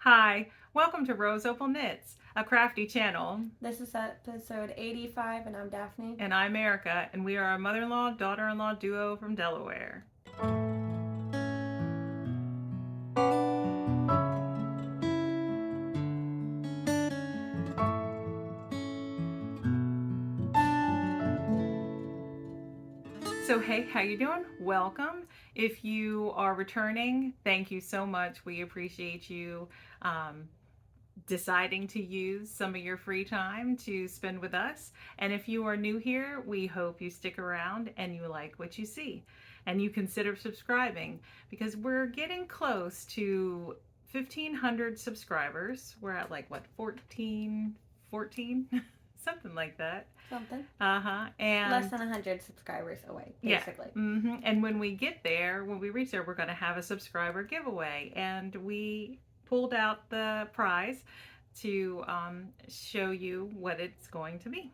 Hi, welcome to Rose Opal Knits, a crafty channel. This is episode 85, and I'm Daphne. And I'm Erica, and we are a mother-in-law, daughter-in-law duo from Delaware. So hey, how you doing? Welcome. If you are returning, thank you so much. We appreciate you deciding to use some of your free time to spend with us. And if you are new here, we hope you stick around and you like what you see. And you consider subscribing because we're getting close to 1,500 subscribers. We're at like what, 14? Something like that. Something. And less than 100 subscribers away, basically. Yeah. And when we get there, when we reach there, we're going to have a subscriber giveaway. And we pulled out the prize to show you what it's going to be.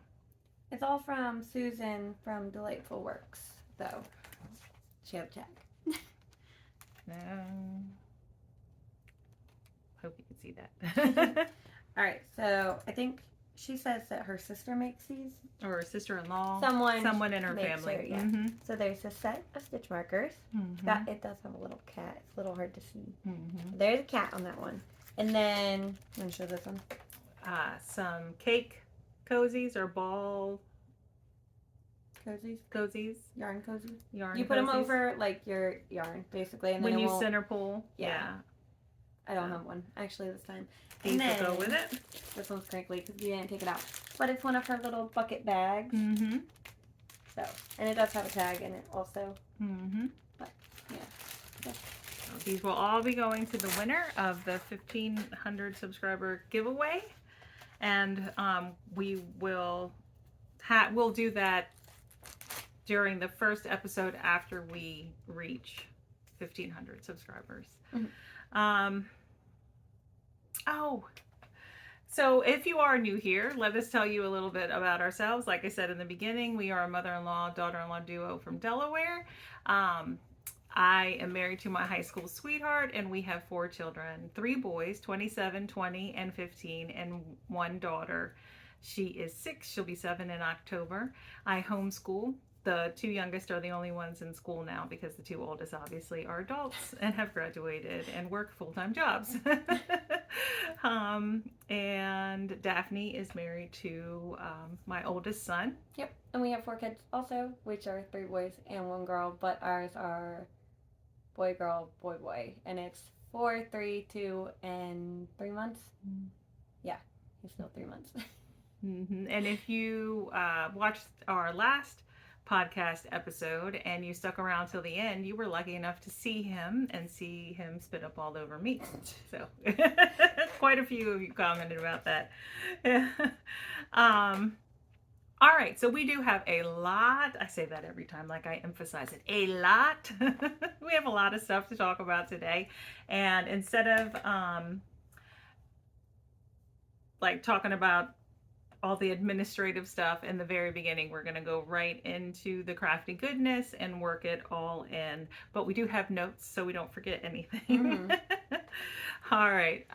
It's all from Susan from Delightful Works, though. She have a tag. Hope you can see that. All right, so I think she says that her sister makes these. Or a sister-in-law. Someone in her family. Her, yeah. So there's a set of stitch markers. It does have a little cat. It's a little hard to see. There's a cat on that one. And then, I'm going to show this one. Some cake cozies or ball cozies. Yarn cozies. You put them over like your yarn, basically. And then when you center pull. Yeah. I don't have one actually this time. These will go with it. This one's crinkly because we didn't take it out. But it's one of her little bucket bags. So, and it does have a tag in it also. But yeah. These will all be going to the winner of the 1,500 subscriber giveaway, and we will we'll do that during the first episode after we reach 1,500 subscribers. So if you are new here, let us tell you a little bit about ourselves. Like I said in the beginning, we are a mother-in-law, daughter-in-law duo from Delaware. I am married to my high school sweetheart, and we have 4 children, 3 boys, 27, 20, and 15, and 1 daughter. She is 6. She'll be 7 in October. I homeschool. The 2 youngest are the only ones in school now because the 2 oldest obviously are adults and have graduated and work full-time jobs. And Daphne is married to my oldest son. Yep, and we have 4 kids also, which are 3 boys and 1 girl, but ours are boy, girl, boy, boy, and it's 4, 3, 2, and 3 months. Yeah, he's still 3 months. And if you watched our last podcast episode and you stuck around till the end, you were lucky enough to see him spit up all over me. So quite a few of you commented about that. All right, so we do have a lot. I say that every time, like I emphasize it, a lot. We have a lot of stuff to talk about today, and instead of like talking about all the administrative stuff in the very beginning, we're going to go right into the crafty goodness and work it all in. But we do have notes so we don't forget anything. All right.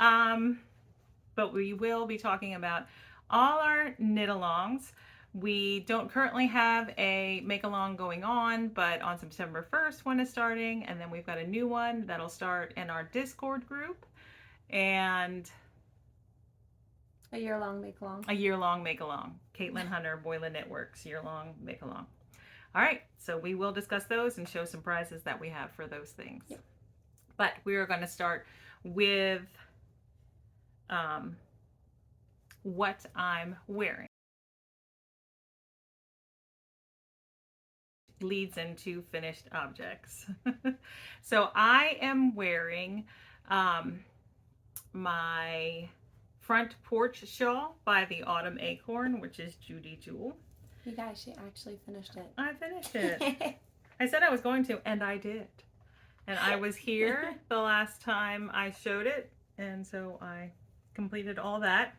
But we will be talking about all our knit alongs. We don't currently have a make along going on, but on September 1st one is starting, and then we've got a new one that'll start in our Discord group. And a year-long make-along. A year-long make-along. Caitlin Hunter, BOYLAND KNITWORKS, year-long make-along. All right, so we will discuss those and show some prizes that we have for those things. Yep. But we are going to start with what I'm wearing. Leads into finished objects. So I am wearing my front porch shawl by the Autumn Acorn, which is Judy Jewel. You guys, she actually finished it. I finished it. I said I was going to, and I did. And I was here the last time I showed it, and so I completed all that,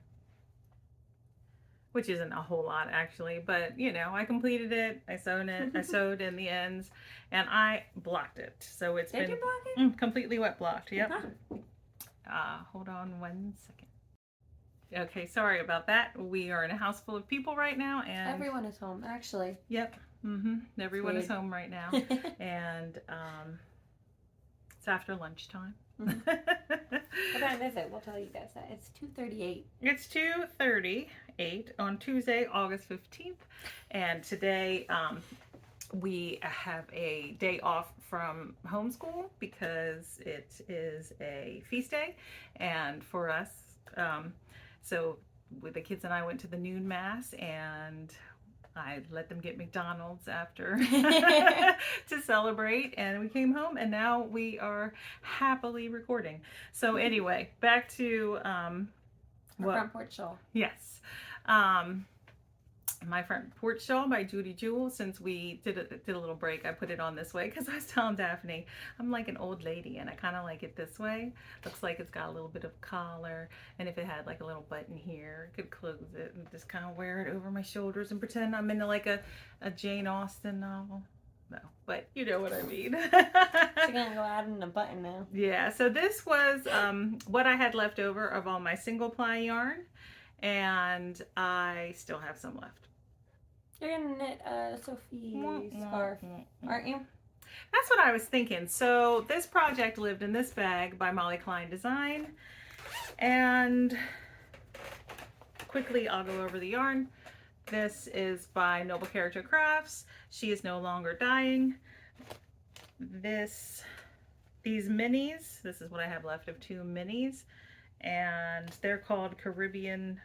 which isn't a whole lot actually, but you know, I completed it. I sewed in the ends, and I blocked it. So it's been completely wet blocked. Yep. Hold on 1 second. Okay, sorry about that. We are in a house full of people right now, and everyone is home, actually. Yep. Everyone is home right now, and it's after lunchtime. What time is it? We'll tell you guys that. It's 2:38. It's 2:38 on Tuesday, August 15th, and today we have a day off from homeschool because it is a feast day, and for us, so with the kids and I went to the noon mass, and I let them get McDonald's after to celebrate, and we came home, and now we are happily recording. So anyway, back to Front porch shawl. Yes. My Front Porch Shawl by Judy Jewell. Since we did a little break, I put it on this way because I was telling Daphne I'm like an old lady and I kind of like it this way. Looks like it's got a little bit of collar, and if it had like a little button here, I could close it and just kind of wear it over my shoulders and pretend I'm in like a Jane Austen novel. No, but you know what I mean. She's gonna go add in a button now. Yeah, so this was what I had left over of all my single ply yarn, and I still have some left. You're gonna knit a Sophie scarf, aren't you? That's what I was thinking. So this project lived in this bag by Molly Klein Design, and quickly I'll go over the yarn. This is by Noble Character Crafts. She is no longer dying. These minis, this is what I have left of 2 minis, and they're called Caribbean.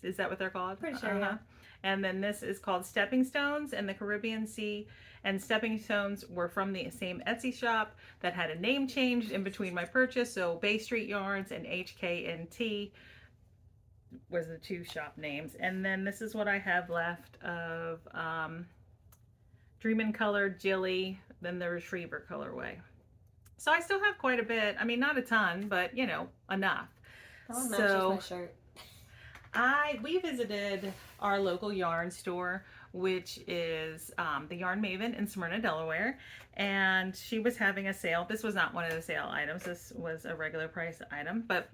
Is that what they're called? Pretty sure, yeah. And then this is called Stepping Stones, and the Caribbean Sea and Stepping Stones were from the same Etsy shop that had a name change in between my purchase. So Bay Street Yarns and HKNT was the 2 shop names. And then this is what I have left of Dreamin' Color, Jilly, then the Retriever colorway. So I still have quite a bit. I mean, not a ton, but you know, enough. Oh, so my shirt. We visited our local yarn store, which is the Yarn Maven in Smyrna, Delaware, and she was having a sale. This was not one of the sale items. This was a regular price item, but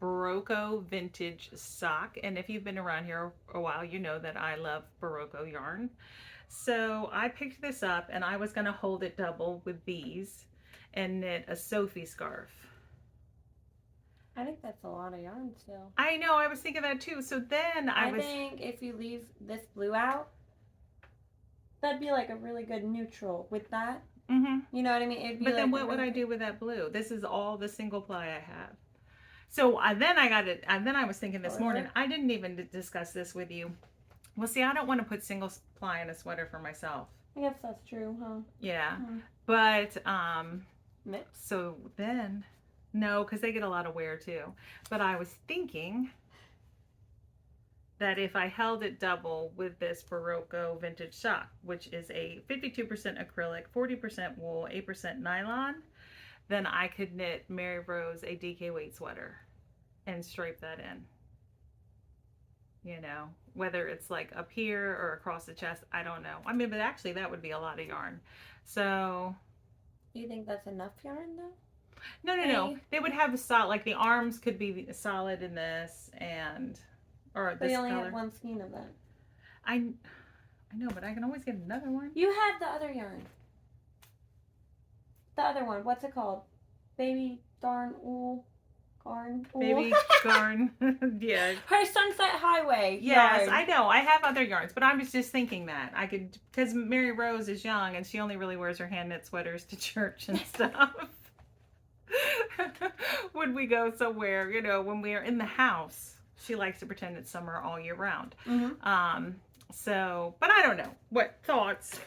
Barocco vintage sock. And if you've been around here a while, you know that I love Barocco yarn. So I picked this up, and I was going to hold it double with these and knit a Sophie scarf. I think that's a lot of yarn still. I know, I was thinking that too. So then I think if you leave this blue out, that'd be like a really good neutral with that. You know what I mean? It'd be but like then what would I do with that blue? This is all the single ply I have. So then I got it, and then I was thinking this morning, I didn't even discuss this with you. Well, see, I don't want to put single ply in a sweater for myself. I guess that's true, huh? Yeah. But, Mix? So then... No, because they get a lot of wear too. But I was thinking that if I held it double with this Barocco vintage sock, which is a 52% acrylic, 40% wool, 8% nylon, then I could knit Mary Rose a DK weight sweater and stripe that in. You know, whether it's like up here or across the chest, I don't know. I mean, but actually that would be a lot of yarn. So... Do you think that's enough yarn though? No. They would have a solid, like the arms could be solid in this, and or this color. But you only have 1 skein of that. I know, but I can always get another one. You have the other yarn. The other one. What's it called? Baby darn wool. Garn. Baby garn. Yeah. Her Sunset Highway. Yes, yarn. I know. I have other yarns, but I was just thinking that I could, because Mary Rose is young and she only really wears her hand knit sweaters to church and stuff. When we go somewhere, you know, when we are in the house, she likes to pretend it's summer all year round. So, but I don't know. What thoughts?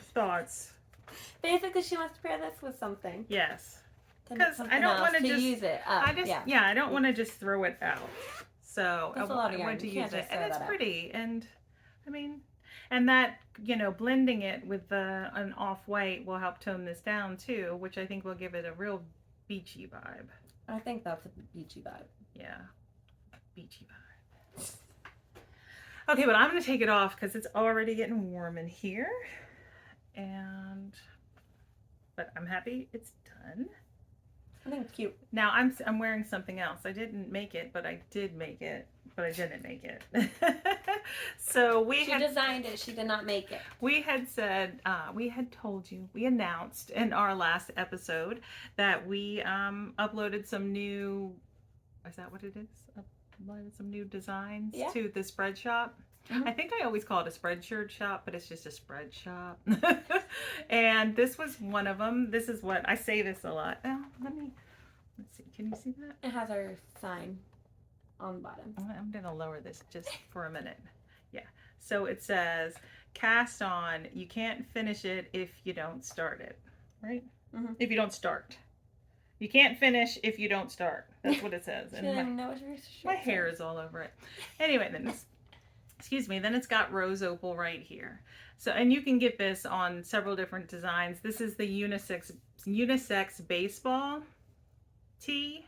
Basically, she wants to pair this with something. Yes. Because I don't want to just use it. I don't want to just throw it out. So that's I want to use it, and it's pretty. And I mean, and that, you know, blending it with an off white will help tone this down too, which I think will give it a real beachy vibe. I think that's a beachy vibe. Yeah, beachy vibe. Okay, but I'm gonna take it off because it's already getting warm in here, but I'm happy it's done. I think it's cute. Now I'm wearing something else. I didn't make it, but I did make it. But I didn't make it. So She designed it. She did not make it. we had said, we had told you, we announced in our last episode that we uploaded some new, is that what it is? Uploaded some new designs to the spread shop. Mm-hmm. I think I always call it a spreadshirt shop, but it's just a spread shop. And this was one of them. This is what I say this a lot. Oh, let's see. Can you see that? It has our sign on the bottom. I'm gonna lower this just for a minute. Yeah. So it says, cast on. You can't finish it if you don't start it. Right? Mm-hmm. If you don't start. You can't finish if you don't start. That's what it says. She didn't even know what your my hair is all over it. Anyway, then it's, excuse me, then it's got Rose Opal right here. So, and you can get this on several different designs. This is the unisex baseball tee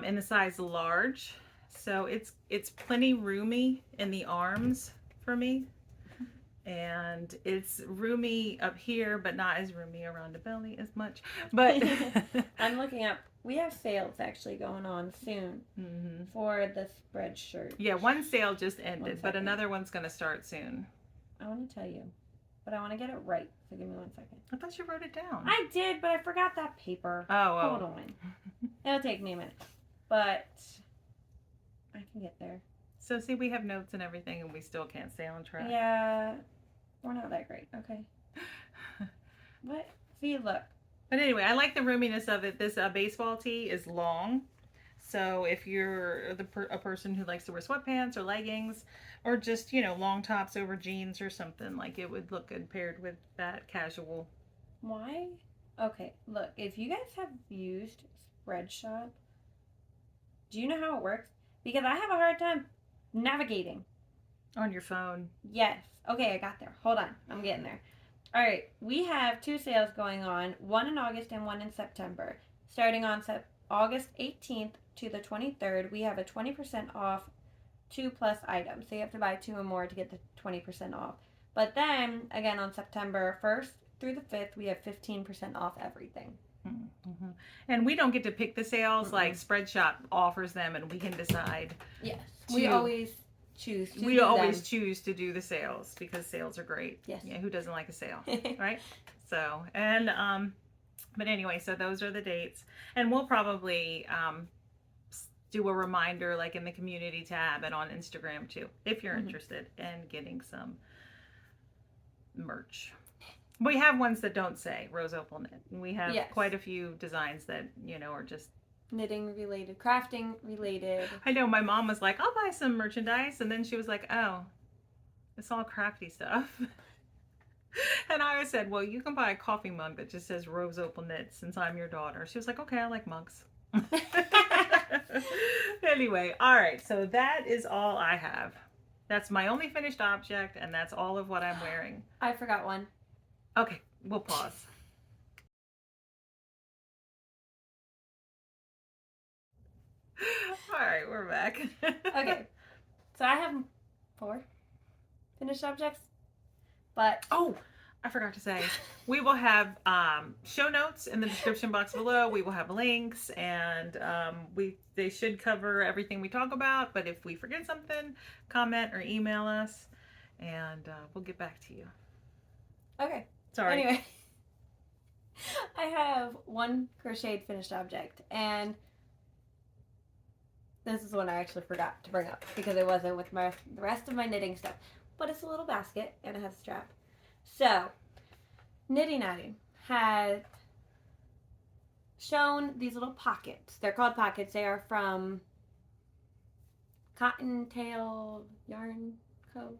in the size large. So it's plenty roomy in the arms for me. And it's roomy up here, but not as roomy around the belly as much. But I'm looking up. We have sales actually going on soon for the spread shirt. Yeah, one sale just ended, but another one's going to start soon. I want to tell you, but I want to get it right. So give me 1 second. I thought you wrote it down. I did, but I forgot that paper. Oh. Hold on. It'll take me a minute, but I can get there. So see, we have notes and everything, and we still can't stay on track. Yeah, we're not that great. Okay. What? See, look. But anyway, I like the roominess of it. This baseball tee is long. So if you're a person who likes to wear sweatpants or leggings or just, you know, long tops over jeans or something, like it would look good paired with that casual. Why? Okay, look, if you guys have used Spreadshop, do you know how it works? Because I have a hard time navigating. On your phone. Yes. Okay, I got there. Hold on. I'm getting there. All right, we have 2 sales going on, one in August and one in September. Starting on August 18th to the 23rd, we have a 20% off 2+ items. So you have to buy 2 or more to get the 20% off. But then, again, on September 1st through the 5th, we have 15% off everything. Mm-hmm. And we don't get to pick the sales, like Spreadshop offers them and we can decide. Yes. We always choose to choose to do the sales because sales are great. Yes. Yeah, who doesn't like a sale, right? So, and but anyway, so those are the dates, and we'll probably do a reminder like in the community tab and on Instagram too, if you're interested in getting some merch. We have ones that don't say Rose Opal Knit. We have quite a few designs that, you know, are just knitting related, crafting related. I know my mom was like, I'll buy some merchandise. And then she was like, oh, it's all crafty stuff. And I said, well, you can buy a coffee mug that just says Rose Opal Knit since I'm your daughter. She was like, okay, I like mugs. Anyway, all right. So that is all I have. That's my only finished object. And that's all of what I'm wearing. I forgot one. Okay, we'll pause. All right, we're back. Okay, so I have 4 finished objects, but oh, I forgot to say, we will have show notes in the description box below. We will have links, and they should cover everything we talk about. But if we forget something, comment or email us, and we'll get back to you. Okay. Sorry. Anyway, I have 1 crocheted finished object, and this is one I actually forgot to bring up because it wasn't with the rest of my knitting stuff. But it's a little basket and it has a strap. So, Knitty Natty has shown these little pockets. They're called pockets. They are from Cottontail Yarn Co.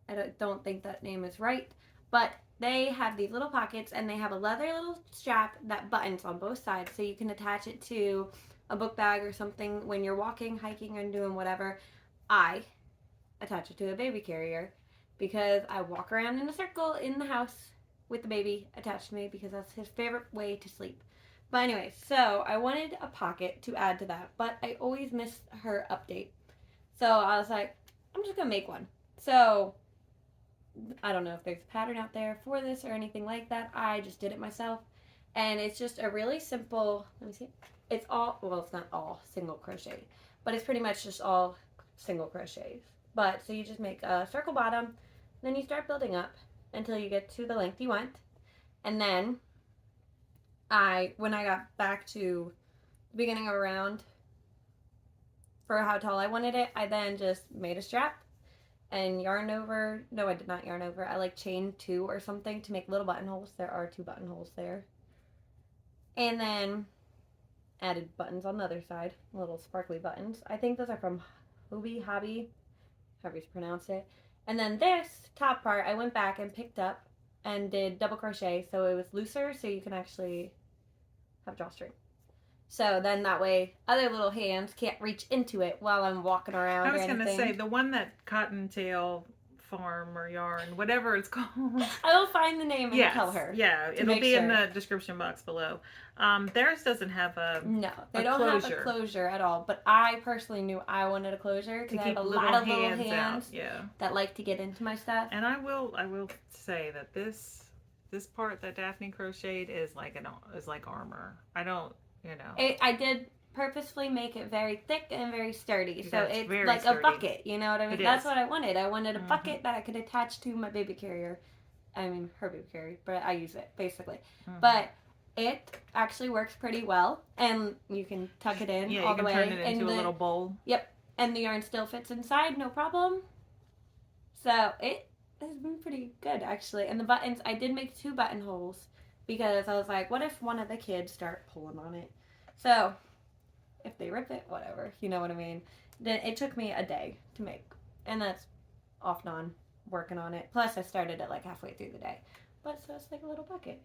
I don't think that name is right, but they have these little pockets and they have a leather little strap that buttons on both sides so you can attach it to a book bag or something when you're walking, hiking, and doing whatever. I attach it to a baby carrier because I walk around in a circle in the house with the baby attached to me because that's his favorite way to sleep. But anyway, so I wanted a pocket to add to that, but I always miss her update. So I was like, I'm just gonna make one. So I don't know if there's a pattern out there for this or anything like that. I just did it myself. And it's just a really simple, let me see. It's all, well, it's not all single crochet, but it's pretty much just all single crochets. But so you just make a circle bottom, then you start building up until you get to the length you want. And then when I got back to the beginning of a round for how tall I wanted it, I then just made a strap and yarn over. No, I did not yarn over. I like chained 2 or something to make little buttonholes. There are 2 buttonholes there. And then added buttons on the other side, little sparkly buttons. I think those are from Hobby, however you pronounce it. And then this top part, I went back and picked up and did double crochet, so it was looser, so you can actually have drawstring. So then that way, other little hands can't reach into it while I'm walking around. I was going to say, the one that Cottontail Farm or Yarn, whatever it's called. I will find the name and tell her. Yeah, it'll be in the description box below. Theirs doesn't have a No, they don't have a closure at all. But I personally knew I wanted a closure because I have a lot of little hands that like to get into my stuff. And I will say that this part that Daphne crocheted is like armor. I don't, I did purposefully make it very thick and very sturdy, so it's like sturdy. A bucket, you know what I mean? That's what I wanted. I wanted a bucket that I could attach to my baby carrier. I mean, her baby carrier, but I use it basically. But it actually works pretty well, and you can tuck it in all the way. Turn it into a little bowl. Yep, and the yarn still fits inside, no problem. So it has been pretty good actually. And the buttons, I did make 2 buttonholes because I was like, what if one of the kids start pulling on it? So if they rip it, whatever, you know what I mean. Then it took me a day to make, and that's off and on working on it. Plus I started it like halfway through the day, but so it's like a little bucket.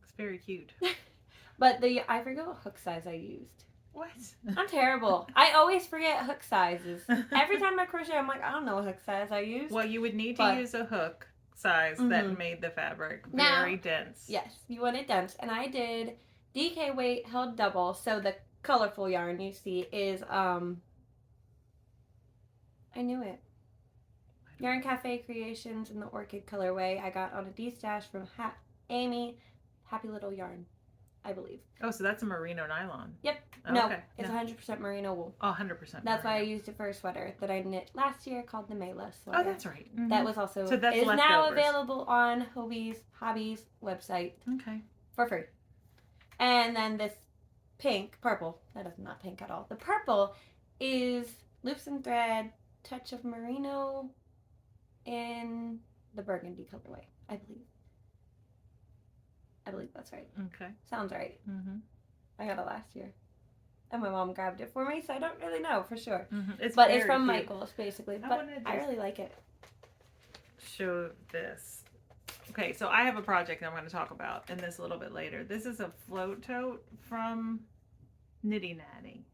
It's very cute. But I forget what hook size I used. What? I'm terrible. I always forget hook sizes. Every time I crochet, I'm like, I don't know what hook size I used. Well, you would need to use a hook size that made the fabric very dense. Yes, you want it dense, and I did DK weight held double, so the colorful yarn you see is I knew it. Yarn Cafe Creations in the Orchid colorway. I got on a D-stash from Amy. Happy Little Yarn, I believe. Oh, so that's a merino nylon. Yep. Oh, no, okay. it's 100% merino wool. Oh, 100%. That's why I used it for a sweater that I knit last year called the Mela sweater. Oh, that's right. That was also is now available on Hobby's website. Okay. For free. And then this purple, that is not pink at all. The purple is loops and thread, touch of merino in the burgundy colorway, I believe that's right. Okay. Sounds right. I got it last year. And my mom grabbed it for me, so I don't really know for sure. It's from Michael's, basically. But I really like it. Show this. Okay, so I have a project I'm going to talk about in this a little bit later. This is a float tote from Nitty Natty.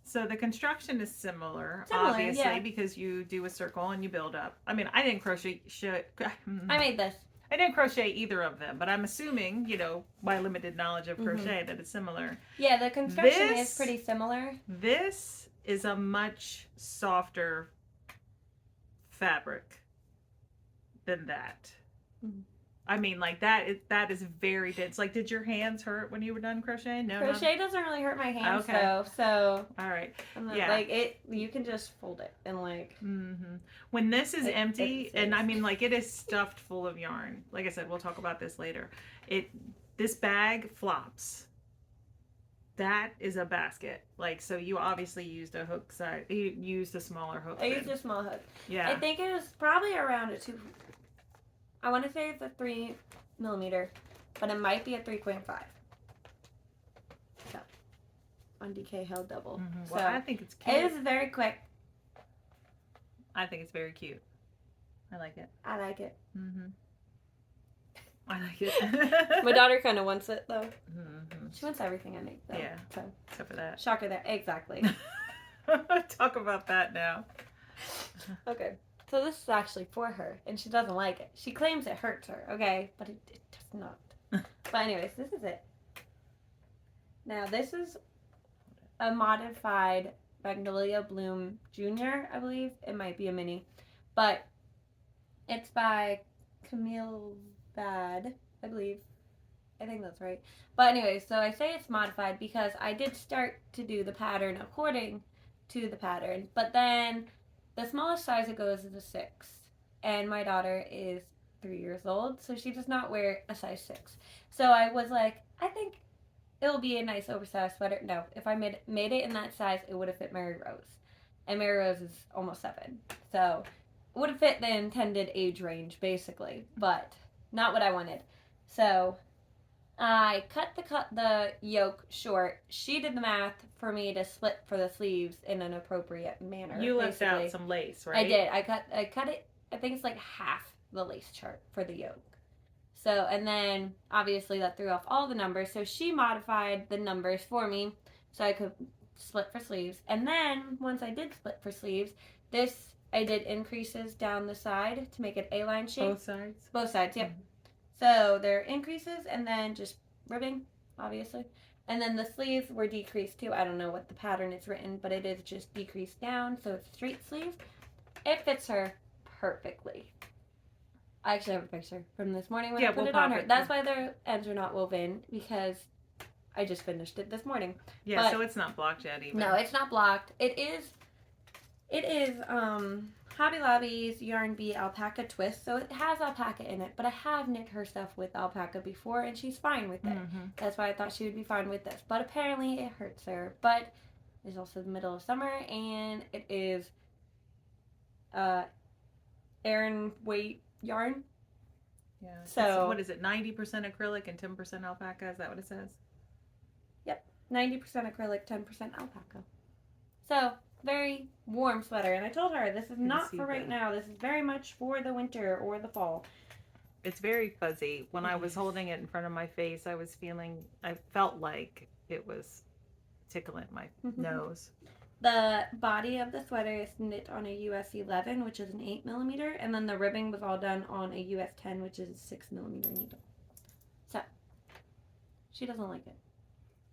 So the construction is similar obviously, because you do a circle and you build up. I mean, I didn't crochet. I made this. I didn't crochet either of them, but I'm assuming, by limited knowledge of crochet, that it's similar. Yeah, the construction is pretty similar. This is a much softer fabric than that. I mean, like that is very dense. Like, did your hands hurt when you were done crocheting? No, crochet doesn't really hurt my hands though. So all right, like you can just fold it and like. When this is empty, and I mean, like it is stuffed full of yarn. Like I said, we'll talk about this later. This bag flops. That is a basket. Like, so you obviously used a hook size. You used a smaller hook. I used a small hook. Yeah. I think it was probably around a 2. I want to say it's a 3mm, but it might be a 3.5. So, on DK held double. Well, so I think it's cute. It is very quick. I think it's very cute. I like it. I like it. I like it. My daughter kind of wants it though. She wants everything I make though. Yeah. So. Except for that. Shocker there. Exactly. Talk about that now. Okay. So this is actually for her, and she doesn't like it. She claims it hurts her, okay? But it does not. But anyways, this is it. Now, this is a modified Magnolia Bloom Jr., I believe. It might be a mini. But it's by Camille Bad, I believe. I think that's right. But anyway, so I say it's modified because I did start to do the pattern according to the pattern, but then the smallest size it goes is a 6, and my daughter is 3 years old, so she does not wear a size 6. So I was like, I think it'll be a nice oversized sweater. No, if I made it in that size, it would have fit Mary Rose, and Mary Rose is almost 7, so it would have fit the intended age range basically, but not what I wanted. So I cut the yoke short. She did the math for me to split for the sleeves in an appropriate manner. You left out some lace, right? I did. I cut it. I think it's like half the lace chart for the yoke. So, and then obviously that threw off all the numbers. So she modified the numbers for me so I could split for sleeves. And then once I did split for sleeves, I did increases down the side to make it A-line shape. Both sides? Both sides, yep. Mm-hmm. So there are increases and then just ribbing, obviously. And then the sleeves were decreased too. I don't know what the pattern is written, but it is just decreased down, so it's straight sleeves. It fits her perfectly. I actually have a picture from this morning when I put it on her. That's why their ends are not woven, because I just finished it this morning. Yeah, but, so it's not blocked yet even. No, it's not blocked. It is Hobby Lobby's Yarn Bee Alpaca Twist, so it has alpaca in it, but I have knit her stuff with alpaca before, and she's fine with it. Mm-hmm. That's why I thought she would be fine with this, but apparently it hurts her. But it's also the middle of summer, and it is Aran weight yarn. Yeah. So what is it? 90% acrylic and 10% alpaca. Is that what it says? Yep. 90% acrylic, 10% alpaca. So very warm sweater, and I told her this is not for right now. This is very much for the winter or the fall. It's very fuzzy. When I was holding it in front of my face, I felt like it was tickling my nose. The body of the sweater is knit on a US 11, which is an 8mm, and then the ribbing was all done on a US 10, which is a 6mm needle. So she doesn't like it.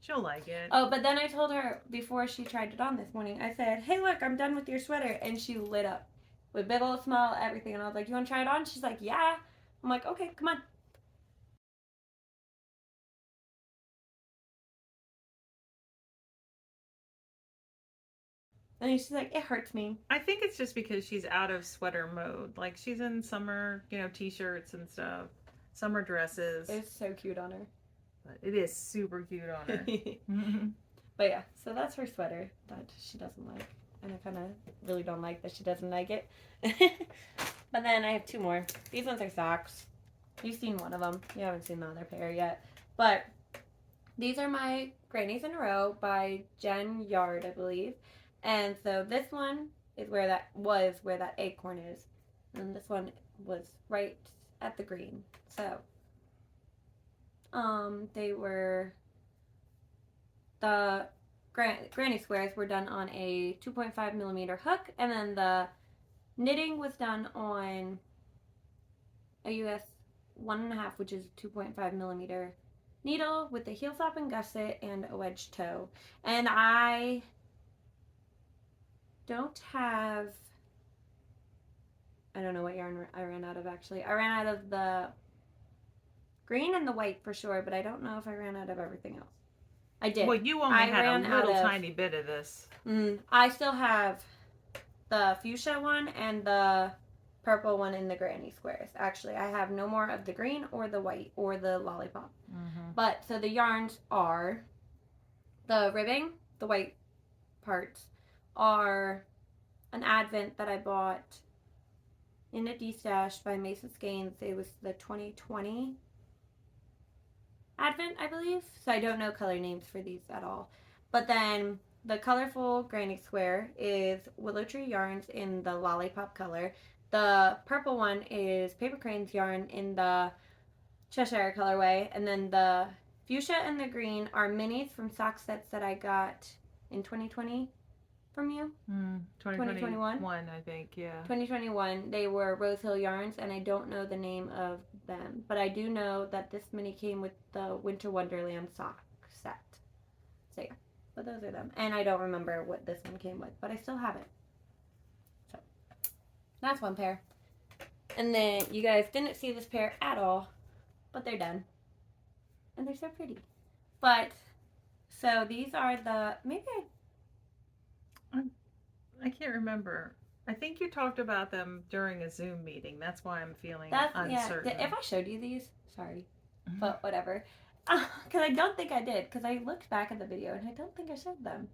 She'll like it. Oh, but then I told her before she tried it on this morning, I said, hey, look, I'm done with your sweater. And she lit up with big old smile, everything. And I was like, you want to try it on? She's like, yeah. I'm like, okay, come on. And she's like, it hurts me. I think it's just because she's out of sweater mode. Like, she's in summer, t-shirts and stuff. Summer dresses. It's so cute on her. But it is super cute on her. But yeah, so that's her sweater that she doesn't like. And I kind of really don't like that she doesn't like it. But then I have 2 more. These ones are socks. You've seen one of them. You haven't seen the other pair yet. But these are my Grannies in a Row by Jen Yard, I believe. And so this one is where that acorn is. And this one was right at the green. So they were, the granny squares were done on a 2.5mm hook, and then the knitting was done on a US 1.5, which is 2.5mm needle with a heel stop and gusset and a wedge toe. And I don't know what yarn I ran out of actually. I ran out of the green and the white for sure, but I don't know if I ran out of everything else. I did. Well, you only had a little tiny bit of this. I still have the fuchsia one and the purple one in the granny squares. Actually, I have no more of the green or the white or the lollipop. Mm-hmm. But, so the yarns are, the ribbing, the white parts, are an advent that I bought in a D-stash by Mason Skeins. It was the 2020 advent, I believe. So I don't know color names for these at all. But then the colorful granny square is Willow Tree Yarns in the lollipop color. The purple one is Paper Cranes yarn in the Cheshire colorway. And then the fuchsia and the green are minis from sock sets that I got in 2020 from you. 2021, I think, yeah. 2021. They were Rose Hill yarns, and I don't know the name of them, but I do know that this mini came with the Winter Wonderland sock set. So yeah, but those are them. And I don't remember what this one came with, but I still have it. So that's one pair. And then you guys didn't see this pair at all, but they're done. and they're so pretty. But so these are the I can't remember. I think you talked about them during a Zoom meeting. That's why I'm feeling that's uncertain. If I showed you these, sorry, but whatever. Because I don't think I did. Because I looked back at the video and I don't think I showed them.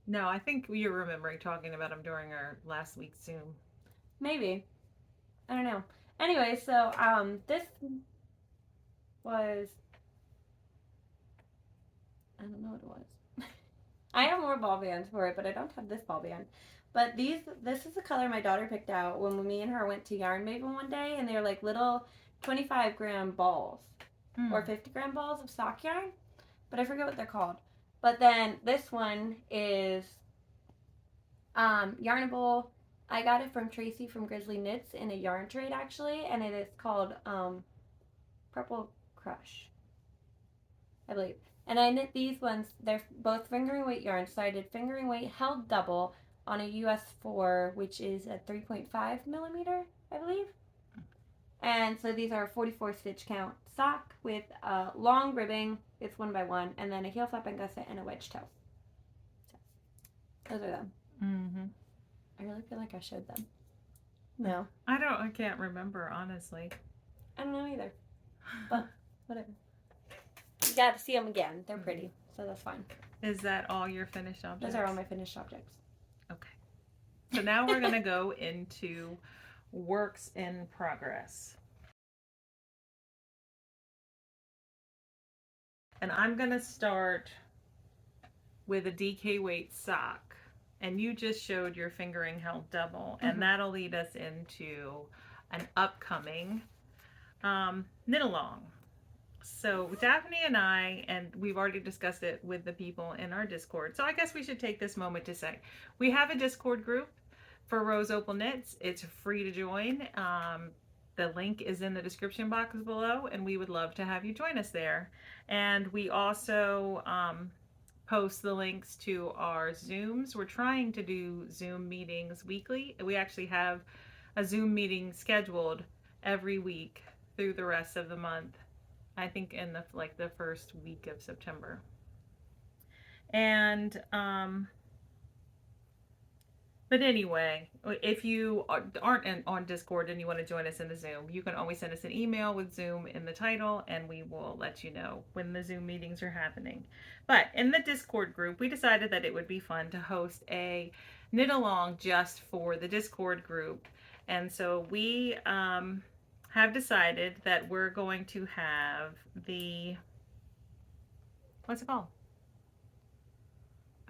No, I think you're remembering talking about them during our last week's Zoom. Maybe. I don't know. Anyway, so this was, I don't know what it was. I have more ball bands for it, but I don't have this ball band. But this is the color my daughter picked out when me and her went to Yarn Maven one day, and they're like little 25-gram balls or 50-gram balls of sock yarn, but I forget what they're called. But then this one is Yarnable. I got it from Tracy from Grizzly Knits in a yarn trade actually, and it is called Purple Crush, I believe. And I knit these ones. They're both fingering weight yarns, so I did fingering weight held double on a US 4, which is a 3.5 millimeter, I believe. And so these are 44 stitch count sock with long ribbing. It's 1x1, and then a heel flap and gusset and a wedge toe. So those are them. Mm-hmm. I really feel like I showed them. No, I can't remember, honestly. I don't know either. But whatever. You got to see them again. They're pretty, so that's fine. Is that all your finished objects? Those are all my finished objects. Okay. So now we're going to go into works in progress. And I'm going to start with a DK weight sock. And you just showed your fingering held double. And that'll lead us into an upcoming knit along. So Daphne and I, and we've already discussed it with the people in our Discord. So I guess we should take this moment to say, we have a Discord group for Rose Opal Knits. It's free to join. The link is in the description box below, and we would love to have you join us there. And we also post the links to our Zooms. We're trying to do Zoom meetings weekly. We actually have a Zoom meeting scheduled every week through the rest of the month. I think in the first week of September. And but anyway, if you aren't on Discord and you want to join us in the Zoom, you can always send us an email with Zoom in the title, and we will let you know when the Zoom meetings are happening. But in the Discord group, we decided that it would be fun to host a knit along just for the Discord group. And so we have decided that we're going to have the, what's it called?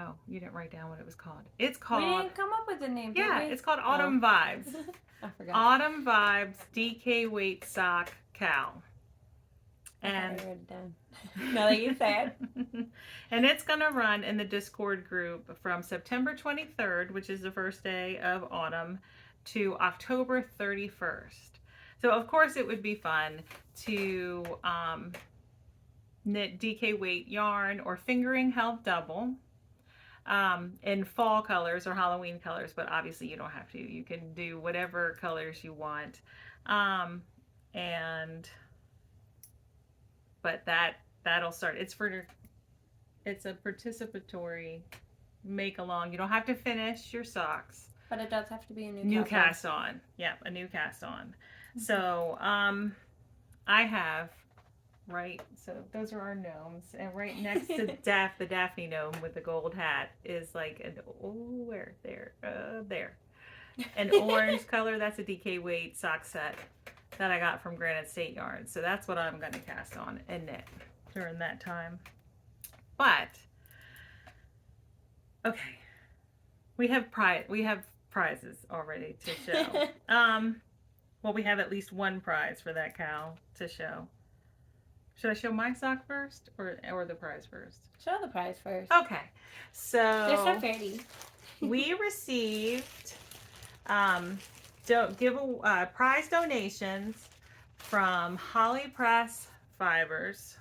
Oh, you didn't write down what it was called. It's called, we didn't come up with the name, yeah, did we? it's called Autumn Vibes. I forgot. Autumn Vibes DK weight sock cowl. And I wrote it down. Now that you say it. And it's going to run in the Discord group from September 23rd, which is the first day of autumn, to October 31st. So of course it would be fun to knit DK weight yarn or fingering held double in fall colors or Halloween colors, but obviously you don't have to. You can do whatever colors you want. But that'll start. It's a participatory make along. You don't have to finish your socks. But it does have to be a new cast on. Yeah, a new cast on. So I have, right, so those are our gnomes, and right next to the Daphne gnome with the gold hat is like there, an orange color. That's a DK weight sock set that I got from Granite State Yarn. So that's what I'm going to cast on and knit during that time. But okay, we have prizes already to show. Well, we have at least one prize for that cow to show. Should I show my sock first or the prize first? Show the prize first. Okay. So they're so pretty. We received prize donations from Holly Press Fibers.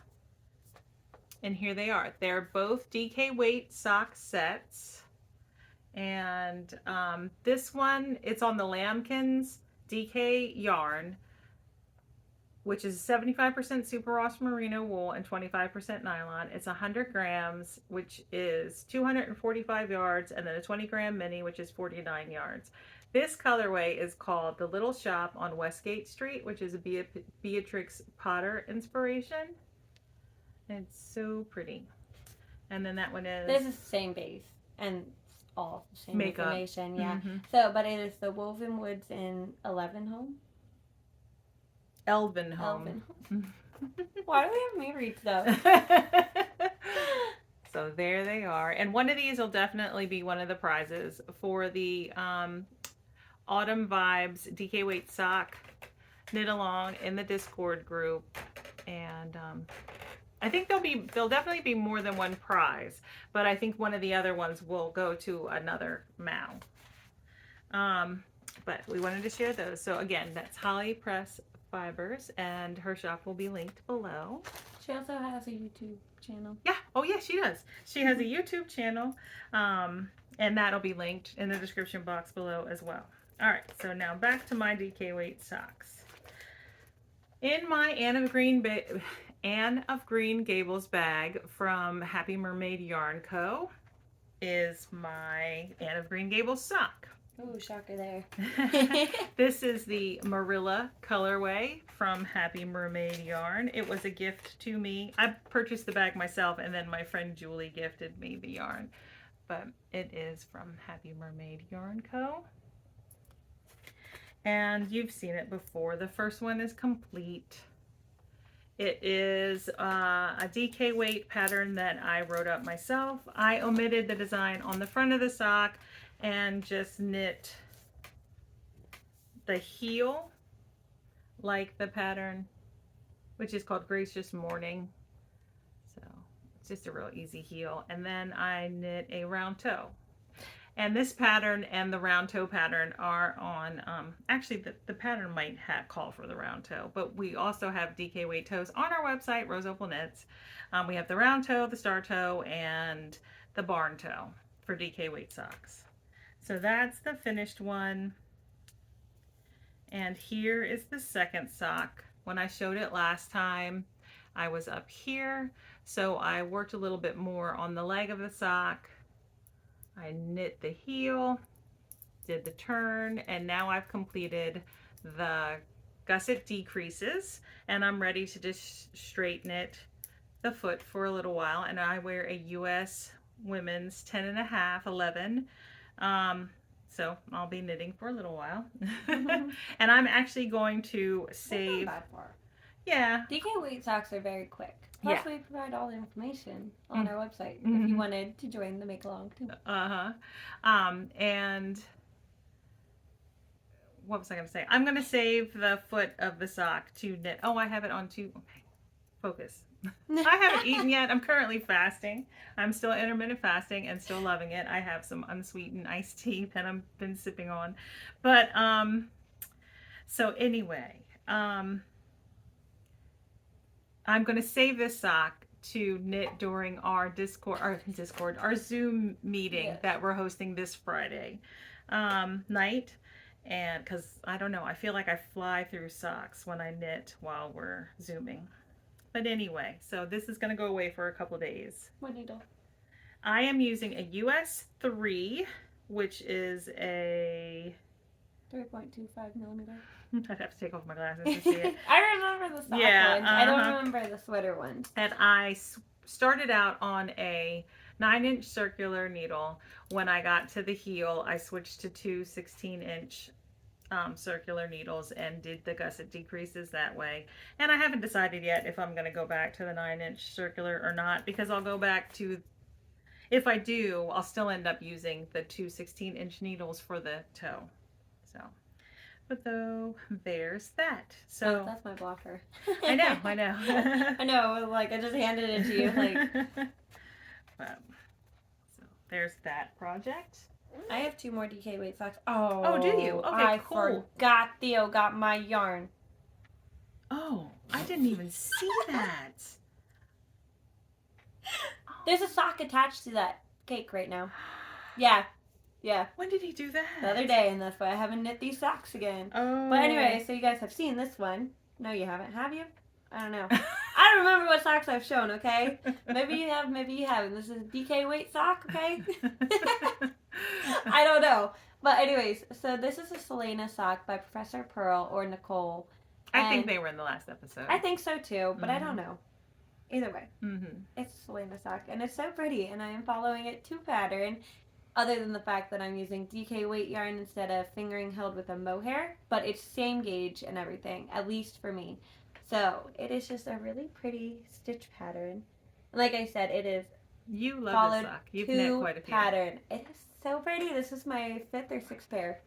And here they are. They're both DK weight sock sets. And this one, it's on the Lambkins DK yarn. which is 75% superwash merino wool and 25% nylon. It's 100 grams, which is 245 yards, and then a 20-gram mini, which is 49 yards. This colorway is called The Little Shop on Westgate Street, which is a Beatrix Potter inspiration. It's so pretty. And then that one is... This is the same base and all the same makeup information, yeah. Mm-hmm. So, but it is the Woven Woods in Elvenholme. Elvenholme. Why do we have me read stuff? So there they are. And one of these will definitely be one of the prizes for the Autumn Vibes DK Weight sock knit along in the Discord group. And I think there'll definitely be more than one prize, but I think one of the other ones will go to another Mao. But we wanted to share those. So again, that's Holly Press Fibers, and her shop will be linked below. She also has a YouTube channel. Yeah. Oh yeah, she does. She has a YouTube channel, and that'll be linked in the description box below as well. All right. So now back to my DK Weight socks. In my Anne of Green Gables bag from Happy Mermaid Yarn Co. is my Anne of Green Gables sock. Ooh, shocker there. This is the Marilla colorway from Happy Mermaid Yarn. It was a gift to me. I purchased the bag myself, and then my friend Julie gifted me the yarn. But it is from Happy Mermaid Yarn Co. And you've seen it before. The first one is complete. It is a DK weight pattern that I wrote up myself. I omitted the design on the front of the sock and just knit the heel like the pattern, which is called Gracious Morning. So it's just a real easy heel. And then I knit a round toe. And this pattern and the round toe pattern are on, actually the pattern might call for the round toe, but we also have DK weight toes on our website, RoseOpalKnits. We have the round toe, the star toe, and the barn toe for DK weight socks. So that's the finished one. And here is the second sock. When I showed it last time, I was up here. So I worked a little bit more on the leg of the sock. I knit the heel, did the turn, and now I've completed the gusset decreases, and I'm ready to just straighten it the foot for a little while. And I wear a US women's 10.5, 11. So I'll be knitting for a little while. And I'm actually going to save. That's not bad for. Yeah. DK weight socks are very quick. Plus, we provide all the information on our website if you wanted to join the make along too. And what was I going to say? I'm going to save the foot of the sock to knit. Oh, I have it on two. Okay, focus. I haven't eaten yet. I'm currently fasting. I'm still intermittent fasting and still loving it. I have some unsweetened iced tea that I've been sipping on. But so anyway, I'm going to save this sock to knit during our our Zoom meeting that we're hosting this Friday night. And because I don't know, I feel like I fly through socks when I knit while we're Zooming. But anyway, so this is going to go away for a couple days. What needle? I am using a US 3, which is a 3.25 millimeter. I'd have to take off my glasses to see it. I remember the sock ones. I don't remember the sweater ones. And I started out on a 9-inch circular needle. When I got to the heel, I switched to two 16-inch circular needles and did the gusset decreases that way. And I haven't decided yet if I'm going to go back to the 9-inch circular or not, because I'll go back to, if I do, I'll still end up using the two 16-inch needles for the toe. So, but though, there's that. So that's my blocker. I know. I know, like I just handed it to you, like. So there's that project. I have 2 more DK weight socks. Oh, do you? Okay, I cool. forgot Theo got my yarn. Oh, I didn't even see that. There's a sock attached to that cake right now. Yeah. When did he do that? The other day, and that's why I haven't knit these socks again. Oh. But anyway, so you guys have seen this one. No, you haven't. Have you? I don't know. I don't remember what socks I've shown, okay? Maybe you have, maybe you haven't. This is a DK weight sock, okay? I don't know. But anyways, so this is a Selena sock by Professor Pearl or Nicole. I think they were in the last episode. I think so too, but I don't know. Either way, Mm-hmm. it's a Selena sock, and it's so pretty, and I am following it to pattern, other than the fact that I'm using DK weight yarn instead of fingering held with a mohair, but it's same gauge and everything, at least for me. So it is just a really pretty stitch pattern. And like I said, it is You love this sock. You've knit quite a few. Pattern. It is so pretty. This is my 5th or 6th pair.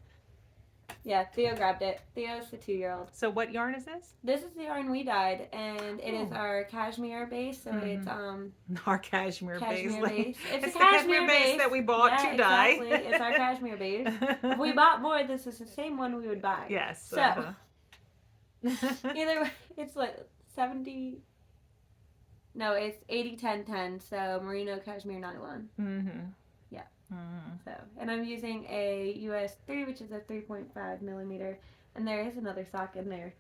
Yeah, Theo grabbed it. Theo's the 2-year-old. So what yarn is this? This is the yarn we dyed, and it is our cashmere base. So it's our cashmere base. Base. It's the cashmere base that we bought to dye. Exactly. It's our cashmere base. If we bought more, this is the same one we would buy. Yes. So either way, it's like 70. No, it's 80-10-10. So merino cashmere nylon. Mm-hmm. Yeah. Mm-hmm. So, and I'm using a US 3, which is a 3.5 millimeter, and there is another sock in there.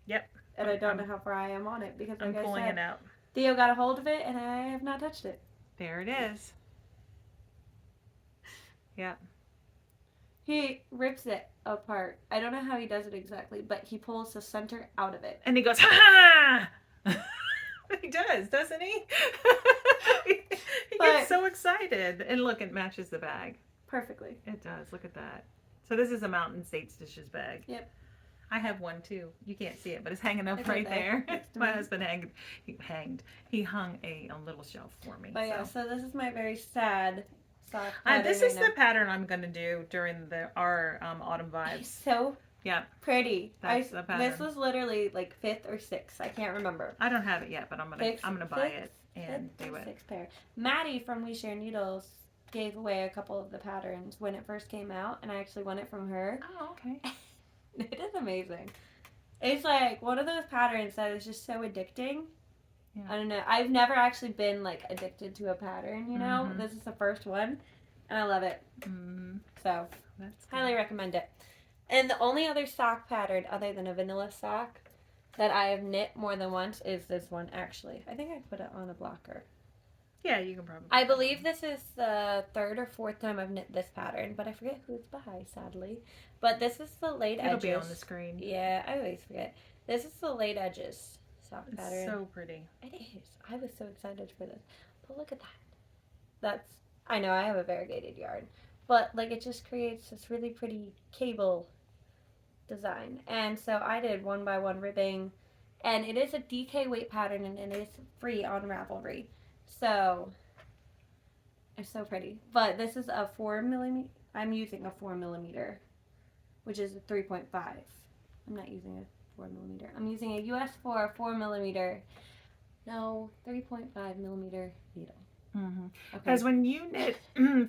Yep. And I don't know how far I am on it because, like I'm pulling I said, it out. Theo got a hold of it, and I have not touched it. There it is. Yeah. He rips it apart. I don't know how he does it exactly, but he pulls the center out of it. And he goes, ha! He does, doesn't he? He gets so excited. And look, it matches the bag. Perfectly. It does. Look at that. So this is a Mountain State Stitches bag. Yep. I have one too. You can't see it, but it's hanging up right there. My husband he hung a little shelf for me. But yeah, so this is my very sad sock pattern. This is the pattern I'm going to do during our autumn vibes. It's so pretty. That's the pattern. This was literally like 5th or 6th. I can't remember. I don't have it yet, but I'm gonna buy it and do it. 6th pair. Maddie from We Share Needles gave away a couple of the patterns when it first came out, and I actually won it from her. Oh, okay. It is amazing. It's like one of those patterns that is just so addicting. Yeah. I don't know. I've never actually been like addicted to a pattern, you know? Mm-hmm. This is the first one, and I love it. Mm-hmm. So, highly recommend it. And the only other sock pattern other than a vanilla sock that I have knit more than once is this one, actually. I think I put it on a blocker. Yeah, you can probably. I believe this is the 3rd or 4th time I've knit this pattern, but I forget who it's by, sadly. But this is the laid edges. It'll be on the screen. Yeah, I always forget. This is the laid edges sock pattern. It's so pretty. It is. I was so excited for this. But look at that. I know I have a variegated yarn, but like it just creates this really pretty cable design. And so I did 1x1 ribbing, and it is a DK weight pattern, and it is free on Ravelry. So it's so pretty. But this is a 4 millimeter. I'm using a 4 millimeter, which is a 3.5. I'm not using a 4 millimeter. I'm using a US 4 millimeter. No, 3.5 millimeter needle. Because when you knit